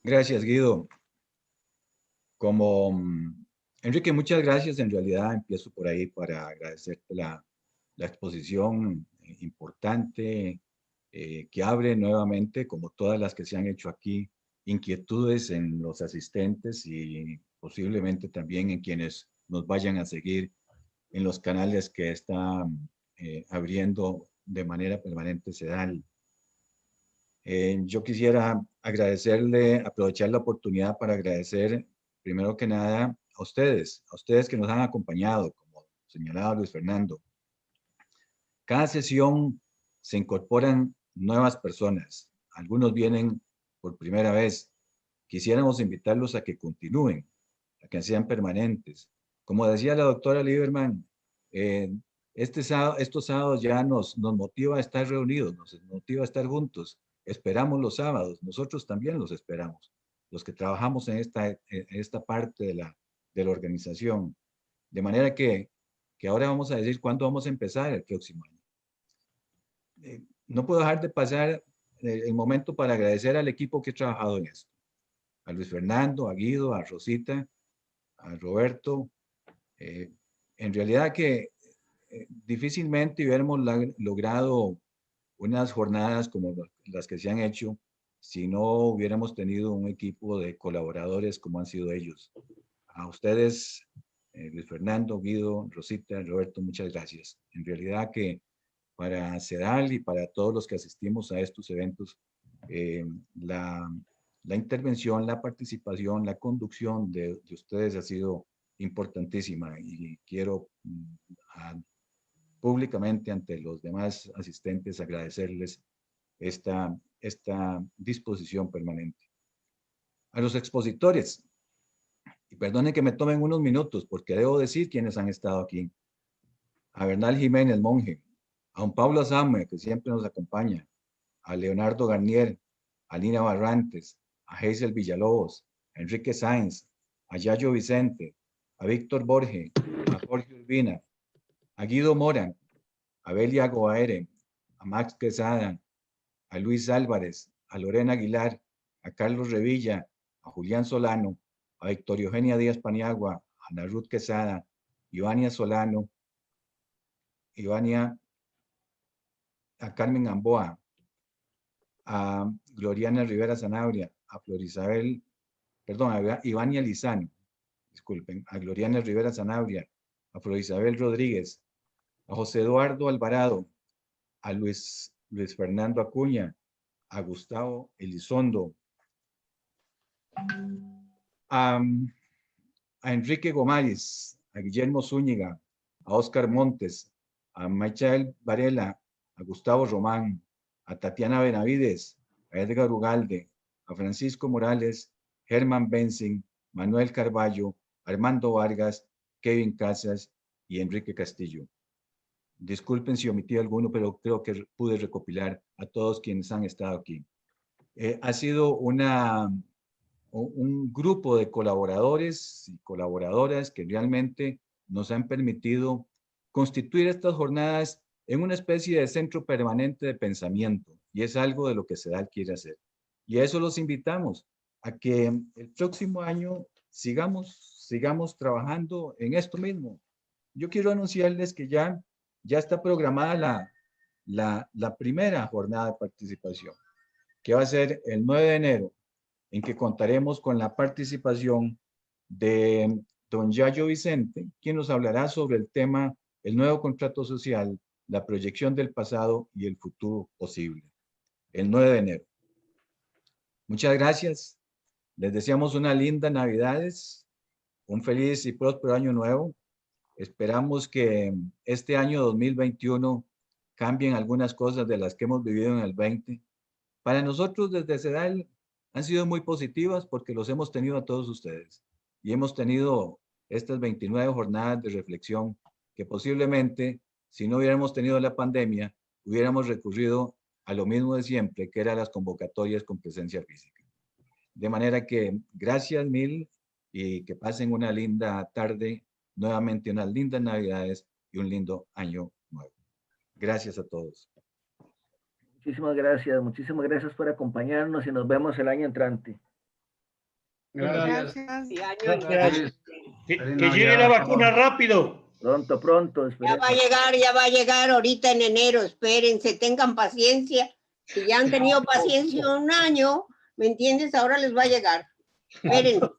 Gracias, Guido. Enrique, muchas gracias. En realidad empiezo por ahí para agradecerte la exposición importante, que abre nuevamente, como todas las que se han hecho aquí, inquietudes en los asistentes y posiblemente también en quienes nos vayan a seguir en los canales que está abriendo de manera permanente CEDAL. Yo quisiera aprovechar la oportunidad para agradecer, primero que nada, a ustedes que nos han acompañado, como señalaba Luis Fernando. Cada sesión se incorporan nuevas personas. Algunos vienen por primera vez. Quisiéramos invitarlos a que continúen, a que sean permanentes. Como decía la doctora Lieberman, estos sábados ya nos motiva a estar reunidos, nos motiva a estar juntos. Esperamos los sábados, nosotros también los esperamos, los que trabajamos en esta parte de la organización. De manera que ahora vamos a decir cuándo vamos a empezar el próximo año. No puedo dejar de pasar el momento para agradecer al equipo que ha trabajado en esto. A Luis Fernando, a Guido, a Rosita, a Roberto. En realidad que difícilmente hubiéramos logrado unas jornadas como las que se han hecho si no hubiéramos tenido un equipo de colaboradores como han sido ellos. A ustedes, Luis Fernando, Guido, Rosita, Roberto, muchas gracias. En realidad que para CEDAL y para todos los que asistimos a estos eventos, la intervención, la participación, la conducción de ustedes ha sido importantísima y quiero públicamente ante los demás asistentes agradecerles esta disposición permanente. A los expositores, y perdonen que me tomen unos minutos porque debo decir quiénes han estado aquí. A Bernal Jiménez Monje, a don Pablo Azame, que siempre nos acompaña, a Leonardo Garnier, a Lina Barrantes, a Hazel Villalobos, a Enrique Sáenz, a Yayo Vicente, a Víctor Borge, a Jorge Urbina, a Guido Mora, a Belia Goaere, a Max Quesada, a Luis Álvarez, a Lorena Aguilar, a Carlos Revilla, a Julián Solano, a Victoria Eugenia Díaz Paniagua, a Ana Ruth Quesada, Ivania Solano, a Carmen Gamboa, a Gloriana Rivera Zanabria, a Florisabel, perdón, a Ivania Lizano, disculpen, a Gloriana Rivera Zanabria, a Florisabel Rodríguez, a José Eduardo Alvarado, a Luis Fernando Acuña, a Gustavo Elizondo, a Enrique Gomaris, a Guillermo Zúñiga, a Óscar Montes, a Michael Varela, a Gustavo Román, a Tatiana Benavides, a Edgar Ugalde, a Francisco Morales, Germán Benzing, Manuel Carballo, Armando Vargas, Kevin Casas y Enrique Castillo. Disculpen si omití alguno, pero creo que pude recopilar a todos quienes han estado aquí. Ha sido un grupo de colaboradores y colaboradoras que realmente nos han permitido constituir estas jornadas en una especie de centro permanente de pensamiento, y es algo de lo que CEDAL quiere hacer. Y a eso los invitamos, a que el próximo año sigamos trabajando en esto mismo. Yo quiero anunciarles que ya está programada la primera jornada de participación, que va a ser el 9 de enero, en que contaremos con la participación de don Yayo Vicente, quien nos hablará sobre el tema el nuevo contrato social, la proyección del pasado y el futuro posible, el 9 de enero. Muchas gracias. Les deseamos unas lindas Navidades, un feliz y próspero año nuevo. Esperamos que este año 2021 cambien algunas cosas de las que hemos vivido en el 20. Para nosotros desde CEDAL han sido muy positivas porque los hemos tenido a todos ustedes y hemos tenido estas 29 jornadas de reflexión que posiblemente, si no hubiéramos tenido la pandemia, hubiéramos recurrido a lo mismo de siempre, que eran las convocatorias con presencia física. De manera que gracias mil y que pasen una linda tarde, nuevamente unas lindas Navidades y un lindo año nuevo. Gracias a todos. Muchísimas gracias por acompañarnos y nos vemos el año entrante. Gracias. Gracias. Que llegue la vacuna rápido. Pronto. Ya va a llegar ahorita en enero. Espérense, tengan paciencia. Si ya han tenido paciencia un año, ¿me entiendes? Ahora les va a llegar. Espérense.